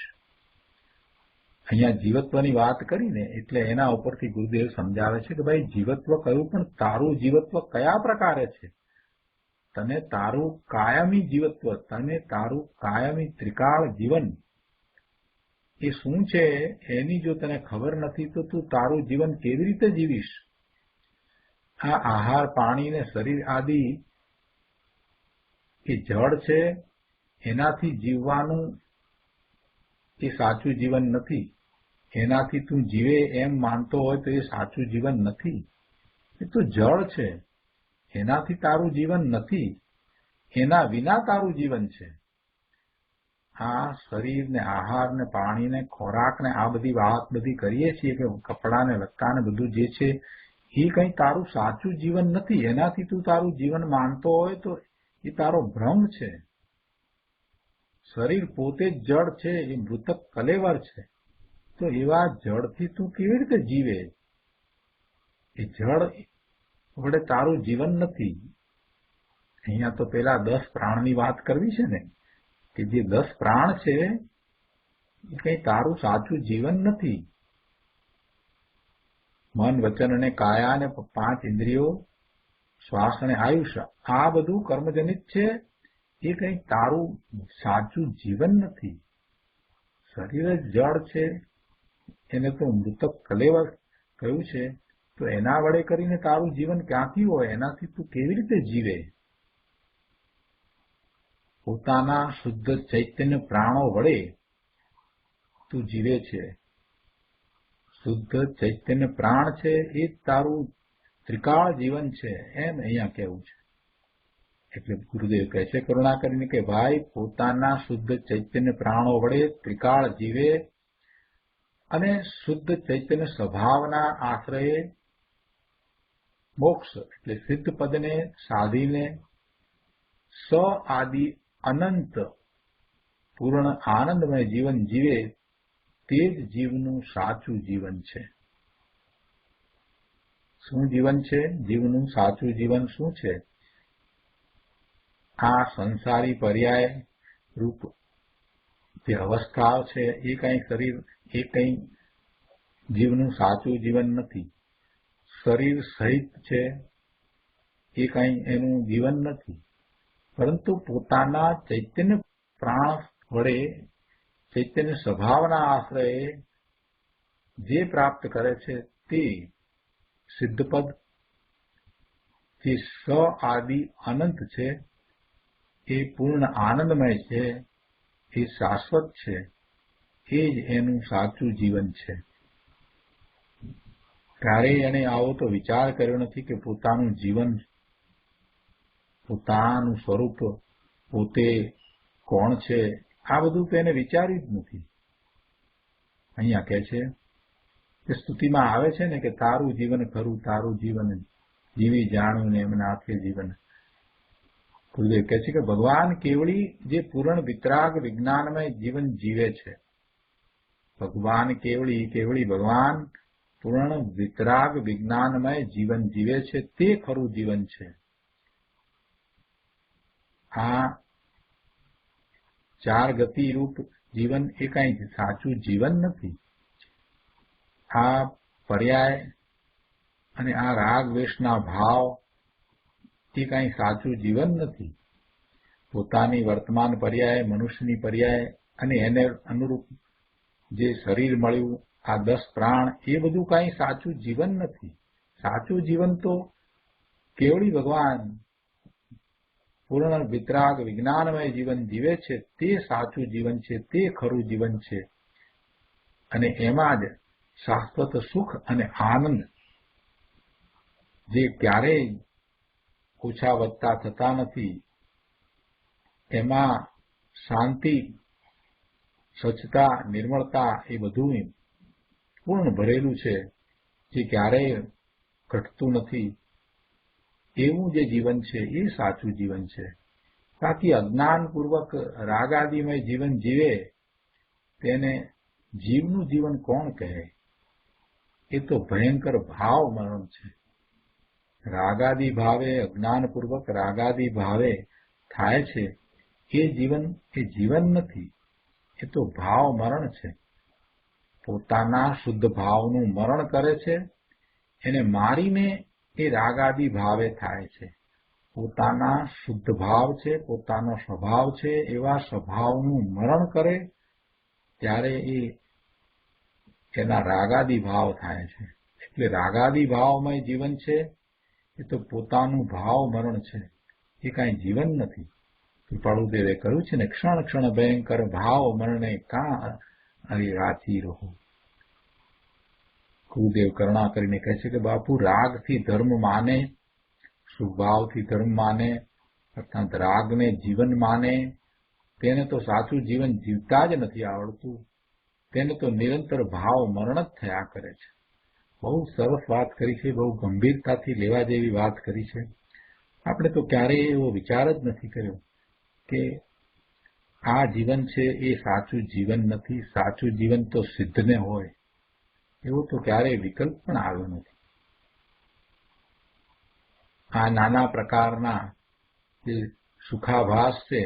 અહીંયા જીવત્વની વાત કરીને એટલે એના ઉપરથી ગુરુદેવ સમજાવે છે કે ભાઈ જીવત્વ કયું, પણ તારું જીવત્વ કયા પ્રકારે છે? તને તારું કાયમી જીવત્વ, તને તારું કાયમી ત્રિકાળ જીવન એ શું છે એની જો તને ખબર નથી તો તું તારું જીવન કેવી રીતે જીવીશ? આ આહાર, પાણી ને શરીર આદિ એ જળ છે, એનાથી જીવવાનું એ સાચું જીવન નથી. એનાથી તું જીવે એમ માનતો હોય તો એ સાચું જીવન નથી. એ તો જળ છે, એનાથી તારું જીવન નથી. એના વિના તારું જીવન છે. આ શરીર ને આહાર ને પાણી ને ખોરાક ને આ બધી વાત કરીએ છીએ કે કપડા ને લત્તા ને બધું જે છે એ કઈ તારું સાચું જીવન નથી. એનાથી તું તારું જીવન માનતો હોય તો એ તારો ભ્રમ છે. શરીર પોતે જ જળ છે, એ મૃતક કલેવર છે. તો એવા જળથી તું કેવી રીતે જીવે? એ જળ વડે તારું જીવન નથી. અહીંયા તો પેલા 10 પ્રાણની વાત કરવી છે ને, કે જે 10 પ્રાણ છે એ કઈ તારું સાચું જીવન નથી. મન, વચન અને કાયા અને 5 ઇન્દ્રિયો, શ્વાસ અને આયુષ્ય આ બધું કર્મજનિત છે. એ કઈ તારું સાચું જીવન નથી. શરીર જ જળ છે, એને તો મૃતક કલેવર કહ્યું છે. તો એના વડે કરીને તારું જીવન ક્યાંથી હોય? એનાથી તું કેવી રીતે જીવે? પોતાના શુદ્ધ ચૈતન્ય પ્રાણો વડે તું જીવે છે. શુદ્ધ ચૈતન્ય પ્રાણ છે એ જ તારું ત્રિકાળ જીવન છે એમ અહીંયા કહેવું છે. એટલે ગુરુદેવ કહે છે કરુણા કરીને કે ભાઈ, પોતાના શુદ્ધ ચૈતન્ય પ્રાણો વડે ત્રિકાળ જીવે અને શુદ્ધ ચૈતન્ય સ્વભાવના આશ્રયે મોક્ષ એટલે સિદ્ધ પદને સાધીને સ આદિ અનંત પૂર્ણ આનંદમય જીવન જીવે તે જ જીવનું સાચું જીવન છે. શું જીવન છે? જીવનું સાચું જીવન શું છે? આ સંસારી પર્યાય રૂપ જે અવસ્થાઓ છે એ કઈ શરીર, એ કઈ જીવનું સાચું જીવન નથી. શરીર સહિત છે એ કઈ એનું જીવન નથી. પરંતુ પોતાના ચૈતન્ય પ્રાણ વડે ચૈતન્ય સ્વભાવના આશ્રયે જે પ્રાપ્ત કરે છે તે સિદ્ધપદ, જે સ આદિ અનંત છે, એ પૂર્ણ આનંદમય છે, એ શાશ્વત છે, એ જ એનું સાચું જીવન છે. ક્યારેય એને આવો તો વિચાર કર્યો નથી કે પોતાનું જીવન, પોતાનું સ્વરૂપ, પોતે કોણ છે, આ બધું તો એને વિચાર્યું જ નથી. અહીંયા કહે છે કે સ્તુતિમાં આવે છે ને કે તારું જીવન ખરું, તારું જીવન જીવી જાણ્યું ને એમના હાથે જીવન. ગુરુદેવ કહે છે કે ભગવાન કેવળી જે પૂર્ણ વિતરાગ વિજ્ઞાનમય જીવન જીવે છે ભગવાન કેવળી કેવળી ભગવાન પૂર્ણ વિતરાગ વિજ્ઞાનમય જીવન જીવે છે તે ખરું જીવન છે. આ ચાર ગતિરૂપ જીવન એ કઈ સાચું જીવન નથી. આ પર્યાય અને આ રાગ દ્વેષના ભાવ એ કઈ સાચું જીવન નથી. પોતાની વર્તમાન પર્યાય, મનુષ્યની પર્યાય અને એને અનુરૂપ જે શરીર મળ્યું, આ 10 પ્રાણ, એ બધું કઈ સાચું જીવન નથી. સાચું જીવન તો કેવળી ભગવાન પૂર્ણ વિતરાગ વિજ્ઞાનમય જીવન જીવે છે તે સાચું જીવન છે, તે ખરું જીવન છે. અને એમાં જ શાશ્વત સુખ અને આનંદ જે ક્યારેય ઓછા વધતા થતા નથી, એમાં શાંતિ, સ્વચ્છતા, નિર્મળતા એ બધું પૂર્ણ ભરેલું છે, જે ક્યારેય ઘટતું નથી. એવું જે જીવન છે એ સાચું જીવન છે. બાકી અજ્ઞાનપૂર્વક રાગાદિમય જીવન જીવે તેને જીવનું જીવન કોણ કહે? એ તો ભયંકર ભાવ મરણ છે. રાગાદિ ભાવે, અજ્ઞાનપૂર્વક રાગાદિ ભાવે થાય છે એ જીવન નથી, એ તો ભાવ મરણ છે. પોતાના શુદ્ધ ભાવનું મરણ કરે છે, એને મારીને એ રાગાદિ ભાવે થાય છે. પોતાના શુદ્ધ ભાવ છે, પોતાનો સ્વભાવ છે, એવા સ્વભાવનું મરણ કરે ત્યારે એના રાગાદિ ભાવ થાય છે. એટલે રાગાદિ ભાવમય જીવન છે એ તો પોતાનું ભાવ મરણ છે, એ કાંઈ જીવન નથી. કૃપાળુદેવે કહ્યું છે ને, ક્ષણ ક્ષણ ભયંકર ભાવ મરણે કાં અરે રાચી રહો. ગુરુદેવ કરુણા કરીને કહે છે કે બાપુ, રાગથી ધર્મ માને, સુભાવથી ધર્મ માને, અર્થાત રાગને જીવન માને, તેને તો સાચું જીવન જીવતા જ નથી આવડતું. તેને તો નિરંતર ભાવ મરણ જ થયા કરે છે. બહુ સરસ વાત કરી છે, બહુ ગંભીરતાથી લેવા જેવી વાત કરી છે. આપણે તો ક્યારેય એવો વિચાર જ નથી કર્યો કે આ જીવન છે એ સાચું જીવન નથી. સાચું જીવન તો સિદ્ધને હોય, એવો તો ક્યારેય વિકલ્પ પણ આવ્યો નથી. આ નાના પ્રકારના જે સુખાભાસ છે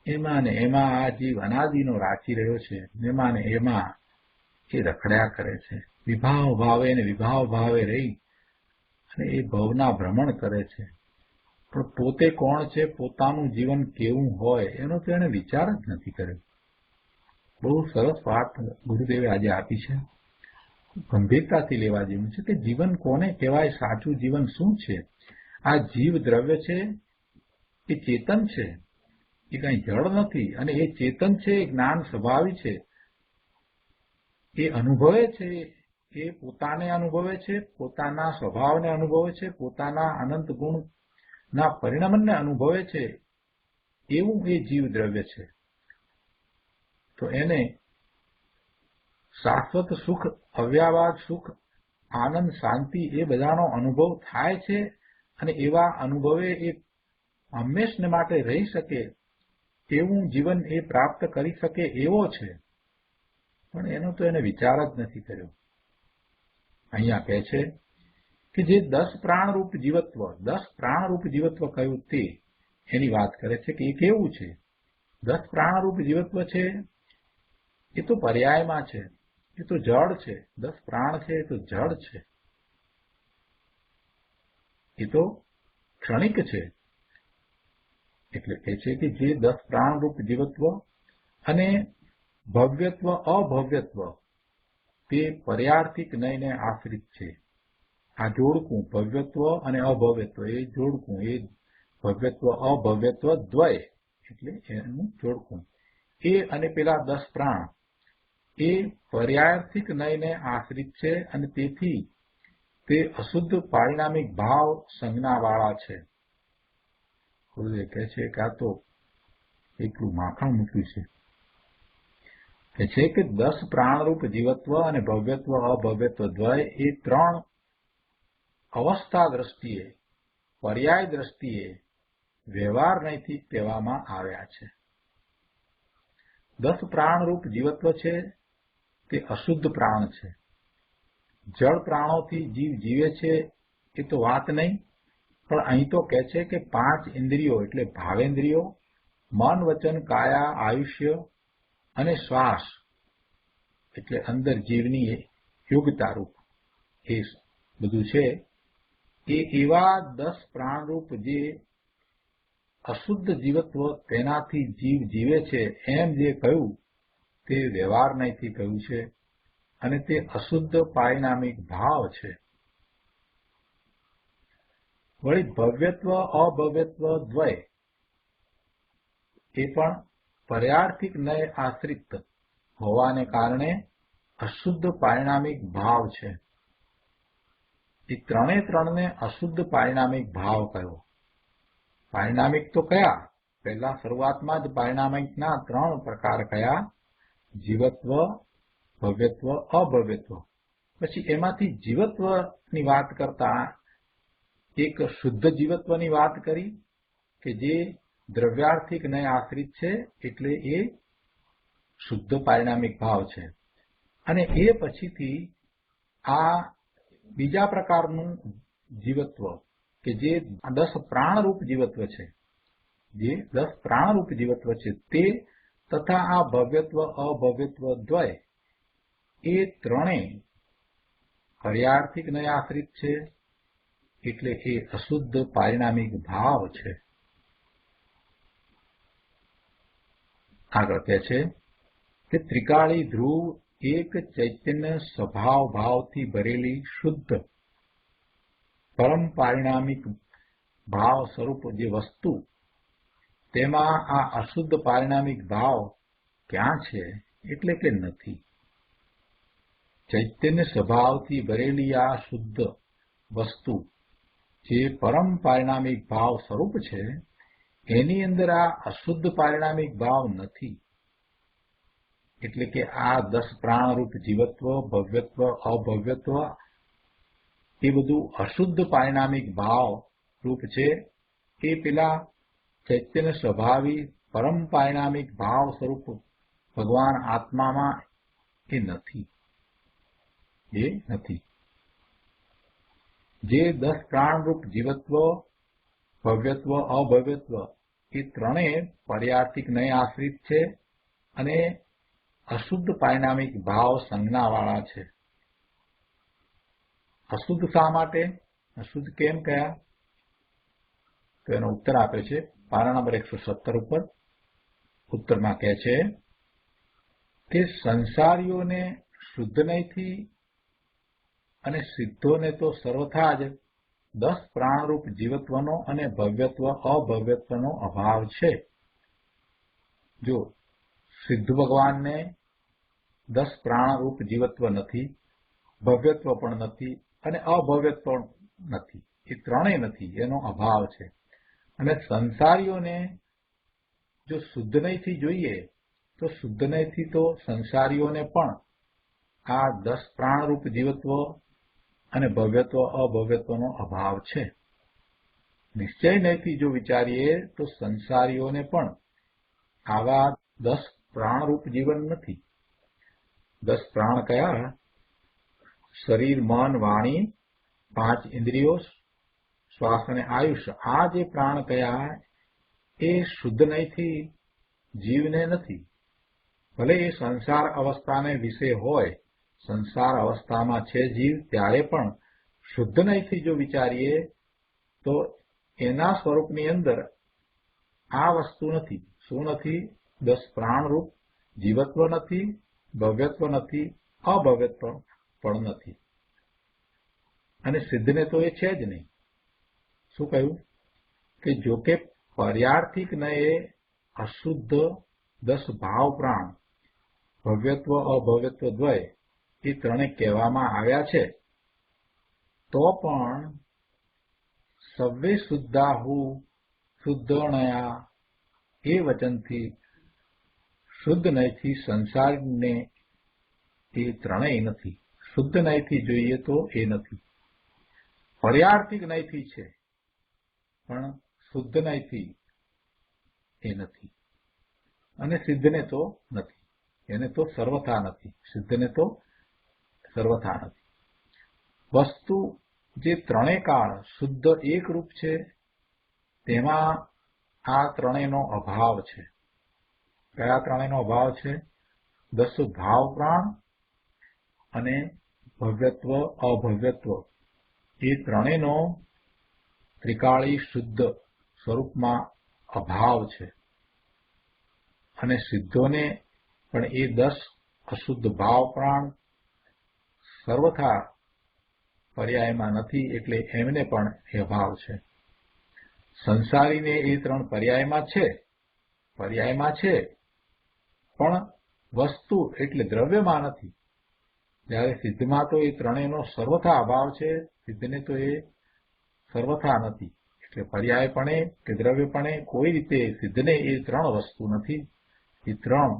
એમાં ને એમાં આ જીવ અનાદિનો રાચી રહ્યો છે, એમાં ને એમાં એ રખડ્યા કરે છે. વિભાવ ભાવે ને વિભાવ ભાવે રહી અને એ ભવના ભ્રમણ કરે છે. પણ પોતે કોણ છે, પોતાનું જીવન કેવું હોય એનો તો એને વિચાર જ નથી કર્યો. બહુ સરસ વાત ગુરુદેવે આજે આપી છે. ગંભીરતાથી લેવા જેવું છે કે જીવન કોને કહેવાય, સાચું જીવન શું છે? આ જીવ દ્રવ્ય છે એ ચેતન છે, એ કઈ જળ નથી. અને એ ચેતન છે, એ જ્ઞાન સ્વભાવી છે, એ અનુભવે છે, એ પોતાને અનુભવે છે, પોતાના સ્વભાવને અનુભવે છે, પોતાના અનંત ગુણના પરિણમને અનુભવે છે. એવું એ જીવ દ્રવ્ય છે. તો એને શાશ્વત સુખ, અવ્યાવાદ સુખ, આનંદ, શાંતિ એ બધાનો અનુભવ થાય છે. અને એવા અનુભવે એ હંમેશને માટે રહી શકે એવું જીવન એ પ્રાપ્ત કરી શકે એવો છે. પણ એનો તો એને વિચાર જ નથી કર્યો. અહીંયા કહે છે કે જે 10 પ્રાણરૂપ જીવત્વ, 10 પ્રાણરૂપ જીવત્વ કહ્યું તે એની વાત કરે છે કે એ કેવું છે. 10 પ્રાણરૂપ જીવત્વ છે એ તો પર્યાયમાં છે, એ તો જડ છે. 10 પ્રાણ છે એ તો જડ છે, એ તો ક્ષણિક છે. એટલે કહે છે કે જે 10 પ્રાણરૂપ જીવત્વ અને ભવ્યત્વ, અભવ્યત્વ તે પર્યાર્થિક નયને આશ્રિત છે. આ જોડકું ભવ્યત્વ અને અભવ્યત્વ, એ જોડકું, એ ભવ્યત્વ અભવ્યત્વ દ્વય એટલે એનું જોડકું. એ અને પેલા 10 પ્રાણ એ પર્યાર્થિક નયને આશ્રિત છે અને તેથી તે અશુદ્ધ પારિણામિક ભાવ સંજ્ઞાવાળા છે. ગુરુદેવ કહે છે કે આ તો એટલું માખણ મૂક્યું છે. કહે છે કે 10 પ્રાણરૂપ જીવત્વ અને ભવ્યત્વ અભવ્યત્વ દ્વય એ 3 અવસ્થા દ્રષ્ટિએ, પર્યાય દ્રષ્ટિએ વ્યવહાર નૈતિક કહેવામાં આવ્યા છે. 10 પ્રાણરૂપ જીવત્વ છે તે અશુદ્ધ પ્રાણ છે. જળ પ્રાણોથી જીવ જીવે છે એ તો વાત નહીં, પણ અહીં તો કહે છે કે 5 ઇન્દ્રિયો એટલે ભાવેન્દ્રિયો, મન વચન કાયા આયુષ્ય અને શ્વાસ એટલે અંદર જીવની યોગતારૂપ એ બધું છે, એ એવા 10 પ્રાણરૂપ જે અશુદ્ધ જીવત્વ તેનાથી જીવ જીવે છે એમ જે કહ્યું તે વ્યવહાર નહીંથી કહ્યું છે, અને તે અશુદ્ધ પારિણામિક ભાવ છે. વળી ભવ્યત્વ અભવ્યત્વ દ્વય એ પણ પર્યાર્થિક નય આશ્રિત હોવાને કારણે અશુદ્ધ પારિણામિક ભાવ છે. એ ત્રણને અશુદ્ધ પારિણામિક ભાવ કયો. પારિણામિક તો કયા? પહેલા શરૂઆતમાં જ પારિણામિકના 3 પ્રકાર કયા? જીવત્વ, ભવ્યત્વ, અભવ્યત્વ. પછી એમાંથી જીવત્વની વાત કરતા એક શુદ્ધ જીવત્વની વાત કરી કે જે દ્રવ્યાર્થિક નય આશ્રિત છે, એટલે એ શુદ્ધ પારિણામિક ભાવ છે. અને એ પછીથી આ બીજા પ્રકારનું જીવત્વ કે જે 10 પ્રાણરૂપ જીવત્વ છે, જે 10 પ્રાણરૂપ જીવત્વ છે તે તથા આ ભવ્યત્વ અભવ્યત્વ દ્વય એ ત્રણેય પર્યાર્થિક નય આશ્રિત છે, એટલે એ અશુદ્ધ પારિણામિક ભાવ છે. આગળ કહે છે કે ત્રિકાળી ધ્રુવ એક ચૈતન્ય સ્વભાવ ભાવથી ભરેલી શુદ્ધ પરમ પારિણામિક ભાવ સ્વરૂપ જે વસ્તુ, તેમાં આ અશુદ્ધ પારિણામિક ભાવ ક્યાં છે? એટલે કે નથી. ચૈતન્ય સ્વભાવથી ભરેલી આ શુદ્ધ વસ્તુ જે પરમ પારિણામિક ભાવ સ્વરૂપ છે, એની અંદર આ અશુદ્ધ પારિણામિક ભાવ નથી. એટલે કે આ 10 પ્રાણરૂપ જીવત્વ, ભવ્યત્વ, અભવ્યત્વ એ બધું અશુદ્ધ પારિણામિક ભાવ રૂપ છે. એ પેલા ચૈતન્ય સ્વભાવી પરમ પારિણામિક ભાવ સ્વરૂપ ભગવાન આત્મામાં એ નથી. જે 10 પ્રાણરૂપ જીવત્વ, ભવ્યત્વ, અભવ્યત્વ એ ત્રણેય પર્યાર્થિક નય આશ્રિત છે અને અશુદ્ધ પારિણામિક ભાવ સંજ્ઞાવાળા છે. અશુદ્ધ શા માટે? અશુદ્ધ કેમ કયા? તો એનો ઉત્તર આપે છે પાના નંબર 117 ઉપર. ઉત્તરમાં કહે છે કે સંસારીઓને શુદ્ધ નયથી અને સિદ્ધોને તો સર્વથા જ 10 પ્રાણરૂપ જીવત્વનો અને ભવ્યત્વ અભવ્યત્વનો અભાવ છે. જો સિદ્ધ ભગવાનને 10 પ્રાણરૂપ જીવત્વ નથી, ભવ્યત્વ પણ નથી અને અભવ્યત્વ નથી, એ ત્રણેય નથી, એનો અભાવ છે. અને સંસારીઓને જો શુદ્ધ નયથી જોઈએ તો શુદ્ધ નયથી તો સંસારીઓને પણ આ 10 પ્રાણરૂપ જીવત્વ અને ભવ્યત્વ અભવ્યત્વનો અભાવ છે. નિશ્ચય નયથી જો વિચારીએ તો સંસારીઓને પણ આવા 10 પ્રાણરૂપ જીવન નથી. 10 પ્રાણ કયા? શરીર, મન, વાણી, 5 ઇન્દ્રિયો, શ્વાસ અને આયુષ્ય. આ જે પ્રાણ કયા એ શુદ્ધ નયથી જીવને નથી. ભલે એ સંસાર અવસ્થાને વિશે હોય, સંસાર અવસ્થામાં છે જીવ, ત્યારે પણ શુદ્ધ નયથી જો વિચારીએ તો એના સ્વરૂપની અંદર આ વસ્તુ નથી. શું નથી? 10 પ્રાણરૂપ જીવત્વ નથી, ભવ્યત્વ નથી, અભવ્યત્વ પણ નથી. અને સિદ્ધને તો એ છે જ નહીં. શું કહ્યું? કે જોકે પર્યાર્થિક નય અશુદ્ધ 10 ભાવ પ્રાણ, ભવ્યત્વ અભવ્યત્વ દ્વય એ ત્રણે કહેવામાં આવ્યા છે, તો પણ સવ્વે શુદ્ધાહુ શુદ્ધણયા એ વચનથી શુદ્ધ નયથી સંસારને એ ત્રણેય નથી. શુદ્ધ નયથી જોઈએ તો એ નથી. પર્યાર્થિક નયથી છે પણ શુદ્ધ નયથી એ નથી, અને સિદ્ધને તો નથી. એને તો સર્વથા નથી, સિદ્ધને તો સર્વથા નથી. વસ્તુ જે ત્રણેય કાળ શુદ્ધ એક રૂપ છે તેમાં આ ત્રણેયનો અભાવ છે. કયા ત્રણેયનો અભાવ છે? દસ ભાવ પ્રાણ અને ભવ્યત્વ અભવ્યત્વ એ ત્રણેયનો ત્રિકાળી શુદ્ધ સ્વરૂપમાં અભાવ છે. અને સિદ્ધોને પણ એ 10 અશુદ્ધ ભાવ પ્રાણ સર્વથા પર્યાયમાં નથી, એટલે એમને પણ એ અભાવ છે. સંસારીને એ 3 પર્યાયમાં છે પણ વસ્તુ એટલે દ્રવ્યમાં નથી. જ્યારે સિદ્ધમાં તો એ ત્રણેયનો સર્વથા અભાવ છે, સિદ્ધને તો એ સર્વથા નથી. એટલે પર્યાયપણે કે દ્રવ્યપણે કોઈ રીતે સિદ્ધને એ 3 વસ્તુ નથી. એ 3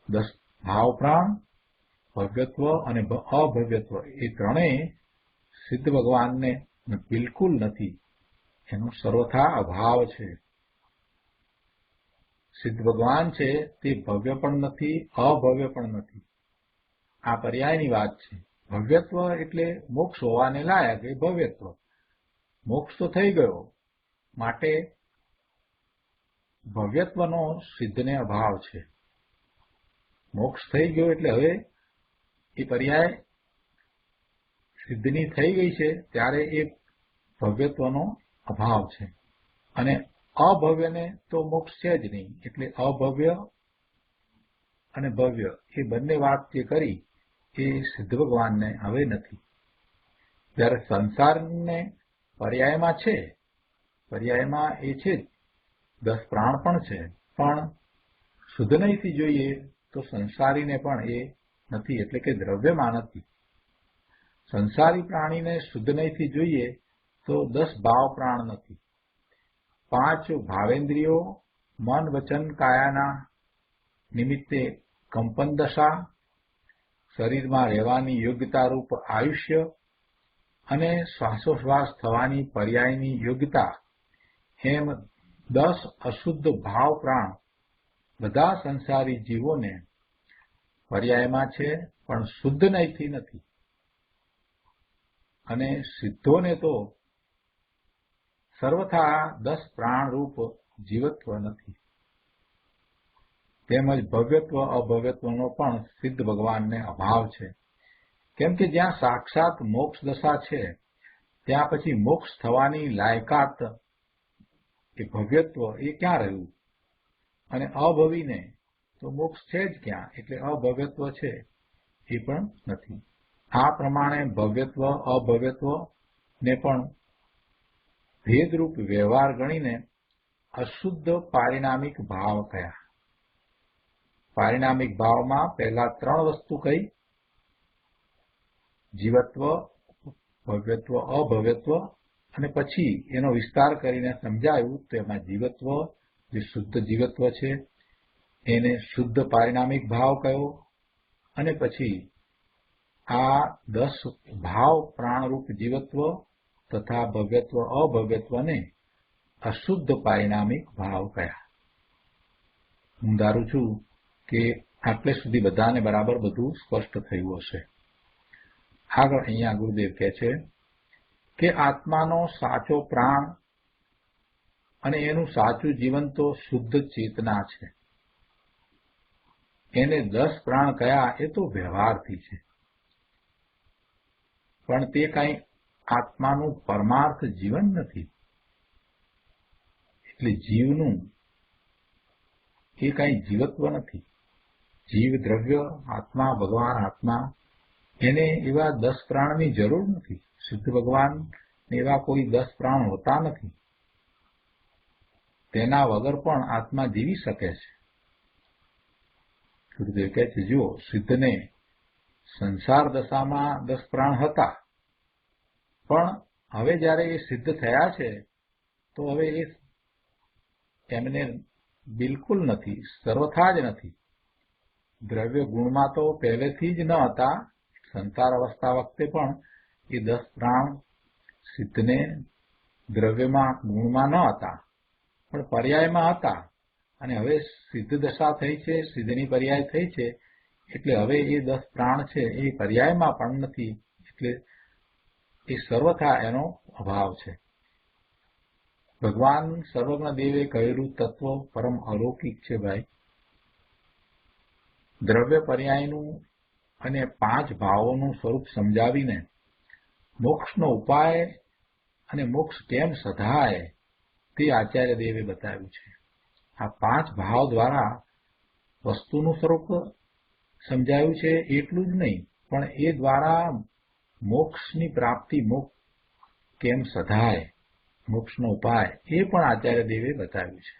10 ભાવ પ્રાણ, ભવ્યત્વ અને અભવ્યત્વ એ ત્રણેય સિદ્ધ ભગવાનને બિલકુલ નથી, એનો સર્વથા અભાવ છે. સિદ્ધ ભગવાન છે તે ભવ્ય પણ નથી, અભવ્ય પણ નથી. આ પર્યાયની વાત છે. ભવ્યત્વ એટલે મોક્ષ હોવાને લાયક એ ભવ્યત્વ. મોક્ષ તો થઈ ગયો, માટે ભવ્યત્વનો સિદ્ધને અભાવ છે. મોક્ષ થઈ ગયો એટલે હવે એ પર્યાય સિદ્ધની થઈ ગઈ છે, ત્યારે એ ભવ્યત્વનો અભાવ છે. અને અભવ્યને તો મોક્ષ છે જ નહીં, એટલે અભવ્ય અને ભવ્ય એ બંને વાત જે કરી એ સિદ્ધ ભગવાનને હવે નથી. જ્યારે સંસારને પર્યાયમાં છે, પર્યાયમાં એ છે જ, 10 પ્રાણ પણ છે, પણ શુદ્ધ નહીંથી જોઈએ તો સંસારીને પણ એ નથી, એટલે કે દ્રવ્યમાં નથી. સંસારી પ્રાણીને શુદ્ધ નહીંથી જોઈએ તો 10 ભાવ પ્રાણ નથી. 5 ભાવેન્દ્રિયો મન વચન કાયાના નિમિત્તે કંપન દશા, શરીરમાં રહેવાની યોગ્યતારૂપ આયુષ્ય અને શ્વાસોશ્વાસ થવાની પર્યાયની યોગ્યતા, એમ 10 અશુદ્ધ ભાવ પ્રાણ બધા સંસારી જીવોને પર્યાયમાં છે પણ શુદ્ધ નહીંથી નથી. અને સિદ્ધોને તો સર્વથા 10 પ્રાણરૂપ જીવત્વ નથી. તેમજ ભવ્યત્વ અભવ્યત્વનો પણ સિદ્ધ ભગવાનને અભાવ છે. કેમ કે જ્યાં સાક્ષાત મોક્ષ દશા છે ત્યાં પછી મોક્ષ થવાની લાયકાત કે ભવ્યત્વ એ ક્યાં રહ્યું? અને અભવીને તો મોક્ષ છે જ ક્યાં? એટલે અભવ્યત્વ છે એ પણ નથી. આ પ્રમાણે ભવ્યત્વ અભવ્યત્વ ને પણ ભેદરૂપ વ્યવહાર ગણીને અશુદ્ધ પારિણામિક ભાવ કયા. પારિણામિક ભાવમાં પહેલા 3 વસ્તુ કઈ? જીવત્વ, ભવ્યત્વ, અભવ્યત્વ, અને પછી એનો વિસ્તાર કરીને સમજાયું તો એમાં જીવત્વ, જે શુદ્ધ જીવત્વ છે એને શુદ્ધ પારિણામિક ભાવ કયો. અને પછી આ 10 ભાવ પ્રાણરૂપ જીવત્વ તથા ભવ્યત્વ અભવ્યત્વને અશુદ્ધ પારિણામિક ભાવ કયા. હું ધારું છું કે આટલે સુધી બધાને બરાબર બધું સ્પષ્ટ થયું હશે. આગળ અહીંયા ગુરુદેવ કહે છે કે આત્માનો સાચો પ્રાણ અને એનું સાચું જીવન તો શુદ્ધ ચેતના છે. એને 10 પ્રાણ કયા એ તો વ્યવહારથી છે, પણ તે કઈ આત્માનું પરમાર્થ જીવન નથી. એટલે જીવનું એ કઈ જીવત્વ નથી. જીવ દ્રવ્ય આત્મા, ભગવાન આત્મા, એને એવા 10 પ્રાણની જરૂર નથી. સિદ્ધ ભગવાન એવા કોઈ 10 પ્રાણ હોતા નથી. તેના વગર પણ આત્મા જીવી શકે છે. ગુરુદેવ કહે છે, જુઓ, સિદ્ધને સંસાર દશામાં 10 પ્રાણ હતા, પણ હવે જયારે એ સિદ્ધ થયા છે તો હવે એ એમને બિલકુલ નથી, સર્વથા જ નથી. દ્રવ્ય ગુણમાં તો પહેલેથી જ ન હતા. સંસાર અવસ્થા વખતે પણ એ 10 પ્રાણ સિદ્ધને દ્રવ્યમાં ગુણમાં ન હતા, પણ પર્યાયમાં હતા. અને હવે સિદ્ધ દશા થઈ છે, સિદ્ધની પર્યાય થઈ છે, એટલે હવે એ 10 પ્રાણ છે એ પર્યાયમાં પણ નથી, એટલે એ સર્વથા એનો અભાવ છે. ભગવાન સર્વજ્ઞ દેવે કહેલું તત્વ પરમ અલૌકિક છે ભાઈ. દ્રવ્ય પર્યાયનું અને 5 ભાવોનું સ્વરૂપ સમજાવીને મોક્ષનો ઉપાય અને મોક્ષ કેમ સધાય તે આચાર્ય દેવે બતાવ્યું છે. આ 5 ભાવ દ્વારા વસ્તુનું સ્વરૂપ સમજાયું છે એટલું જ નહીં, પણ એ દ્વારા મોક્ષની પ્રાપ્તિ, મોક્ષ કેમ સધાય, મોક્ષનો ઉપાય એ પણ આચાર્ય દેવે બતાવ્યું છે.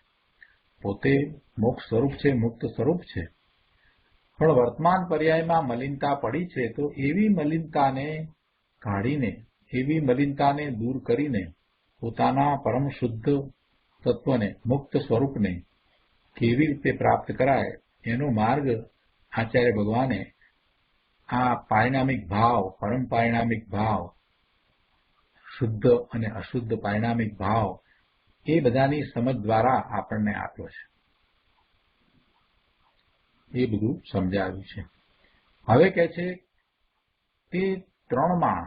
પોતે મોક્ષ સ્વરૂપ છે, મુક્ત સ્વરૂપ છે, પણ વર્તમાન પર્યાયમાં મલિનતા પડી છે, તો એવી મલિનતાને કાઢીને, એવી મલિનતાને દૂર કરીને પોતાના પરમ શુદ્ધ તત્વને, મુક્ત સ્વરૂપને કેવી રીતે પ્રાપ્ત કરાય એનો માર્ગ આચાર્ય ભગવાને આ પારિણામિક ભાવ, પરમ પારિણામિક ભાવ, શુદ્ધ અને અશુદ્ધ પારિણામિક ભાવ એ બધાની સમજ દ્વારા આપણને આપ્યો છે. એ બધું સમજાવ્યું છે. હવે કહે છે તે 3માં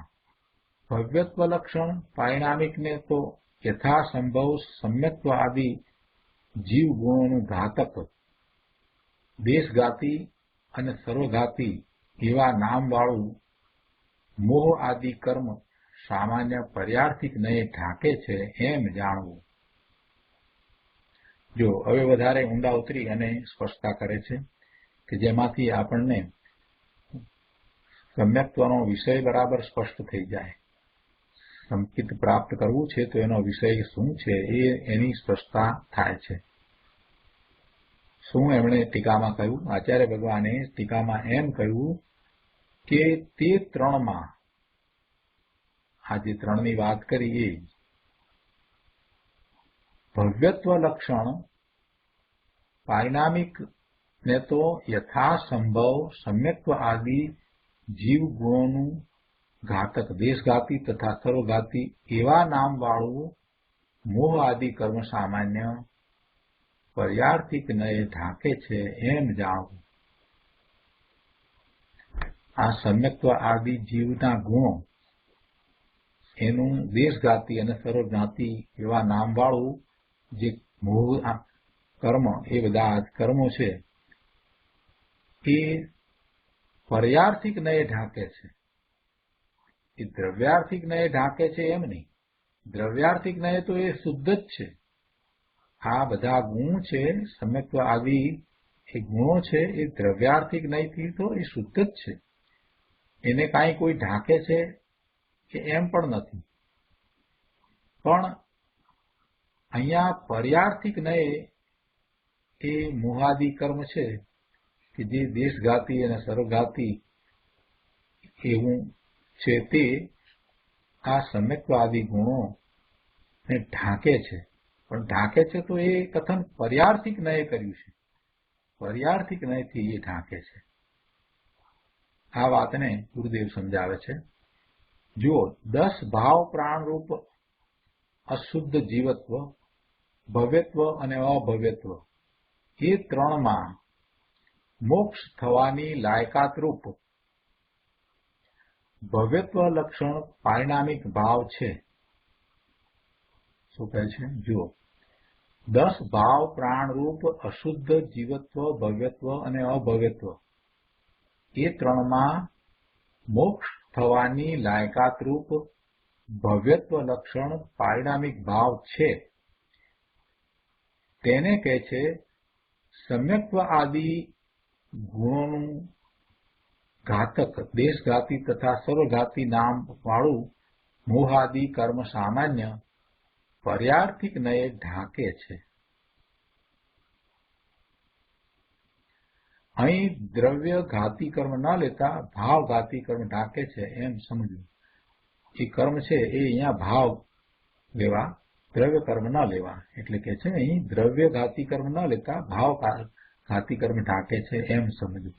ભવ્યત્વ લક્ષણ પારિણામિકને તો યથાસંભવ સમ્યક્ત્વ આદિ જીવ ગુણોનું ઘાતક, દેશઘાતી અને સર્વઘાતી એવા નામવાળું મોહ આદિ કર્મ સામાન્ય પર્યાર્થિક નયે ઢાંકે છે એમ જાણવું. જો હવે વધારે ઊંડા ઉતરી અને સ્પષ્ટતા કરે છે કે જેમાંથી આપણને સમ્યક્ત્વનો વિષય બરાબર સ્પષ્ટ થઈ જાય. સંકિત પ્રાપ્ત કરવું છે તો એનો વિષય શું છે એની સ્પષ્ટતા થાય છે. શું એમણે ટીકામાં કહ્યું? આચાર્ય ભગવાને ટીકામાં એમ કહ્યું કે તે 3માં, આ જે 3ની વાત કરી એ ભવ્યત્વ લક્ષણ પારિણામિક ને તો યથાસંભવ સમ્યક્ત્વ આદિ જીવ ગુણોનું ઘાતક, દેશઘાતી તથા સર્વઘાતી એવા નામવાળું મોહ આદિ કર્મ સામાન્ય પર્યાર્થિક નયે ઢાંકે છે એમ જાણવું. આ સમ્યક્ત્વ આદિ જીવના ગુણો એનું દેશઘાતી અને સર્વઘાતી એવા નામવાળું જે મોહ કર્મ, એ બધા કર્મો છે એ પર્યાર્થિક નયે ઢાંકે છે. એ દ્રવ્યાર્થિક નયે ઢાંકે છે એમ નહીં. દ્રવ્યાર્થિક નયે તો એ શુદ્ધ જ છે. આ બધા ગુણ છે, સમ્યક્ત્વ આદિ એ ગુણો છે, એ દ્રવ્યાર્થિક નયથી તો એ શુદ્ધ જ છે. એને કાંઈ કોઈ ઢાંકે છે કે એમ પણ નથી. પણ અહીંયા પર્યાર્થિક નયે એ મોહાદી કર્મ છે કે જે દેશઘાતી અને સર્વઘાતી એવું છે, તે આ સમ્યક્ત્વ આદિ ગુણોને ઢાંકે છે. પણ ઢાંકે છે તો એ કથન પર્યાર્થિક નયે કર્યું છે. પર્યાર્થિક નયથી એ ઢાંકે છે. આ વાતને ગુરુદેવ સમજાવે છે. જુઓ, 10 ભાવ પ્રાણરૂપ અશુદ્ધ જીવત્વ, ભવ્યત્વ અને અભવ્યત્વ એ 3માં મોક્ષ થવાની લાયકાતરૂપ ભવ્યત્વ લક્ષણ પારિણામિક ભાવ છે. શું કહે છે? જુઓ, 10 ભાવ પ્રાણરૂપ અશુદ્ધ જીવત્વ, ભવ્યત્વ અને અભવ્યત્વ એ 3માં મોક્ષ થવાની લાયકાતરૂપ ભવ્યત્વ લક્ષણ પારિણામિક ભાવ છે. તેને કહે છે સમ્યક્ત્વ આદિ ગુણોનું ઘાતક, દેશઘાતી તથા સર્વઘાતી નામ વાળું મોહાદી કર્મ સામાન્ય પર્યાર્થિક નયે ઢાંકે છે. અહીં દ્રવ્ય ઘાતી કર્મ ન લેતા ભાવ ઘાતી કર્મ ઢાંકે છે એમ સમજવું. એ કર્મ છે એ અહીંયા ભાવ લેવા, દ્રવ્ય કર્મ ન લેવા. એટલે કે છે અહીં દ્રવ્ય ઘાતી કર્મ ન લેતા ભાવ ઘાતી કર્મ ઢાંકે છે એમ સમજવું.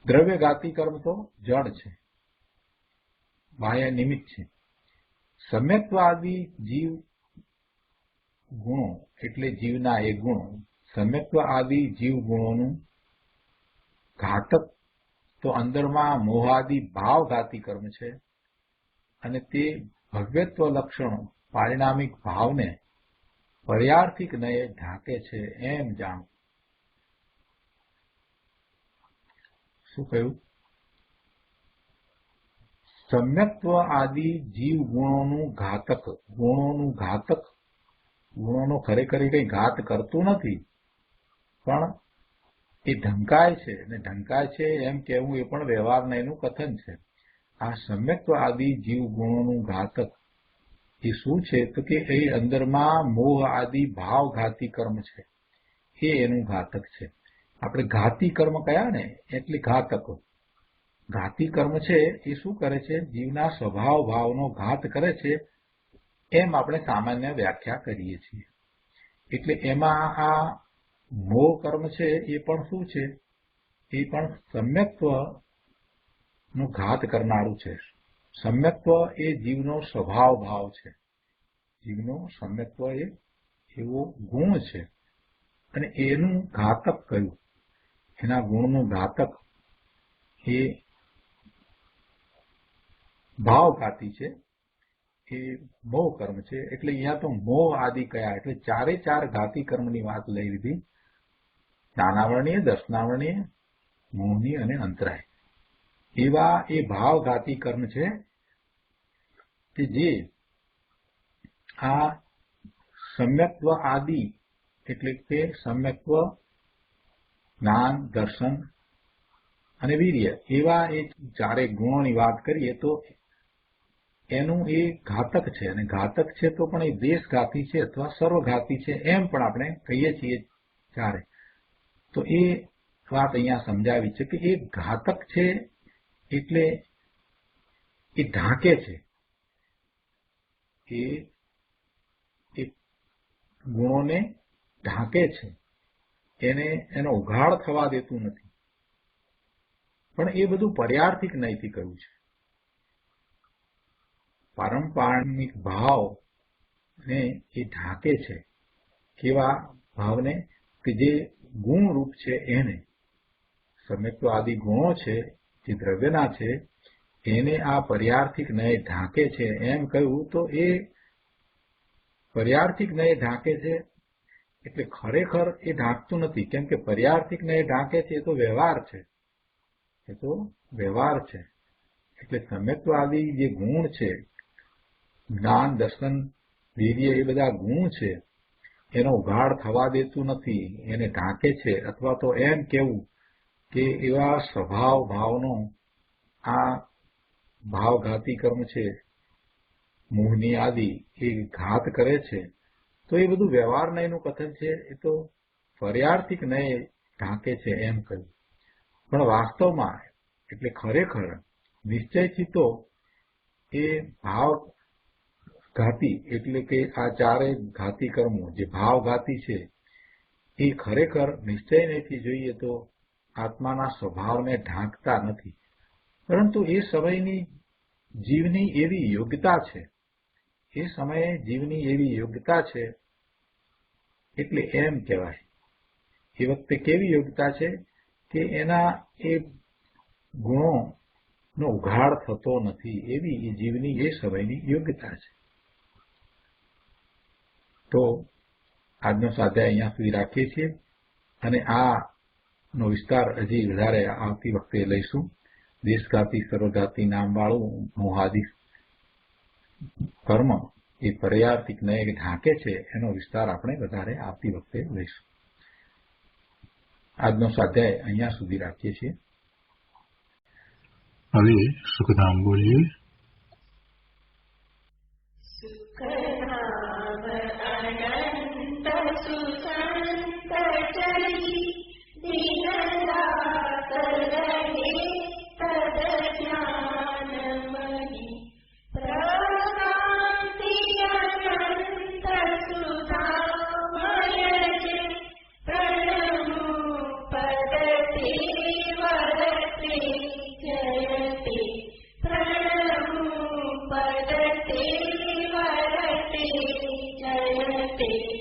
દ્રવ્ય ઘાતી કર્મ તો જડ છે, બાહ્ય નિમિત્ત છે. સમ્યક્ત્વ આદિ જીવ ગુણો એટલે જીવના એ ગુણો, સમ્યક્ત્વ આદિ જીવ ગુણોનું ઘાતક તો અંદરમાં મોહાદિ ભાવઘાતી કર્મ છે અને તે ભવ્યત્વ લક્ષણો પારિણામિક ભાવને પર્યાર્થિક નયે ઢાંકે છે એમ જાણ. શું કહ્યું? સમ્યક્ત્વ આદિ જીવ ગુણોનું ઘાતક. ગુણોનો ખરેખર કઈ ઘાત કરતું નથી, પણ એ ઢંકાય છે અને ઢંકાય છે એમ કહેવું એ પણ વ્યવહારના એનું કથન છે. આ સમ્યક્ત્વ આદિ જીવ ગુણોનું ઘાતક એ શું છે? તો કે એ અંદરમાં મોહ આદિ ભાવઘાતી કર્મ છે, એ એનું ઘાતક છે. આપણે ઘાતી કર્મ કયા ને એટલે ઘાતકો. ઘાતી કર્મ છે એ શું કરે છે? જીવના સ્વભાવ ભાવનો ઘાત કરે છે એમ આપણે સામાન્ય વ્યાખ્યા કરીએ છીએ. એટલે એમાં આ મોહ કર્મ છે એ પણ શું છે? એ પણ સમ્યક્ત્વ નો ઘાત કરનારું છે. સમ્યક્ત્વ એ જીવનો સ્વભાવ ભાવ છે. જીવનો સમ્યક્ત્વ એ એવો ગુણ છે અને એનું ઘાતક કયું? એના ગુણનું ઘાતક એ ભાવઘાતી છે, એ મોહ કર્મ છે. એટલે અહીંયા તો મોહ આદિ કયા એટલે ચારે ચાર ઘાતી કર્મની વાત લઈ લીધી. જ્ઞાનાવરણીય, દર્શનાવરણીય, મોહની અને અંતરાય. એવા એ ભાવઘાતી કર્મ છે કે જે આ સમ્યક્ત્વ આદિ એટલે કે સમ્યક્ત્વ, જ્ઞાન, દર્શન અને વીર્ય એવા એ ચારે ગુણોની વાત કરીએ તો એનું એ ઘાતક છે. અને ઘાતક છે તો પણ એ દેશઘાતી છે અથવા સર્વઘાતી છે એમ પણ આપણે કહીએ છીએ ચારે. તો એ વાત અહીંયા સમજાવી છે કે એ ઘાતક છે એટલે એ ઢાંકે છે, એ ગુણોને ઢાંકે છે, એનો ઉઘાડ થવા દેતું નથી. પણ એ બધું પર્યાર્થિક નયથી કહ્યું છે. પારંપરિક ભાવ ને એ ઢાંકે છે. કેવા ભાવને? કે જે ગુણ રૂપ છે એને. સમ્યક્ત્વ આદિ ગુણો છે જે દ્રવ્યના છે એને આ પર્યાર્થિક નય ઢાંકે છે એમ કહ્યું. તો એ પર્યાર્થિક નય ઢાંકે છે એટલે ખરેખર એ ઢાંકતું નથી, કેમ કે પર્યાર્થિક નય ઢાંકે છે એ તો વ્યવહાર છે. એ તો વ્યવહાર છે. એટલે સમ્યક્ત્વ આદિ જે ગુણ છે, જ્ઞાન, દર્શન, વીર્ય એ બધા ગુણ છે, એનો ઉઘાડ થવા દેતું નથી, એને ઢાંકે છે. અથવા તો એમ કેવું કે એવા સ્વભાવ ભાવનો આ ભાવઘાતી કર્મ છે, મોહની આદિ એ ઘાત કરે છે. તો એ બધું વ્યવહાર નયનું કથન છે. એ તો પર્યાર્થિક નય ઢાંકે છે એમ કહ્યું. પણ વાસ્તવમાં એટલે ખરેખર નિશ્ચયથી તો એ ભાવઘાતી એટલે કે આ ચારે ઘાતી કર્મો જે ભાવઘાતી છે એ ખરેખર નિશ્ચયથી જોઈએ તો આત્માના સ્વભાવને ઢાંકતા નથી, પરંતુ એ સમયની જીવની એવી યોગ્યતા છે. એ સમયે જીવની એવી યોગ્યતા છે એટલે એમ કહેવાય. એ વખતે કેવી યોગ્યતા છે કે એના એ ગુણોનો ઉઘાડ થતો નથી, એવી એ જીવની એ સમયની યોગ્યતા છે. તો આજનો સ્વાધ્યાય અહીંયા સુધી રાખીએ છીએ અને આ નો વિસ્તાર હજી વધારે આવતી વખતે લઈશું. દેશઘાતી, સર્વઘાતી નામવાળું મોહાદિ કર્મ એ પર્યાર્થિક નય ઢાંકે છે એનો વિસ્તાર આપણે વધારે આવતી વખતે લઈશું. આજનો સ્વાધ્યાય અહીંયા સુધી રાખીએ છીએ.
હવે સુખધામ બોલીએ.
Jayate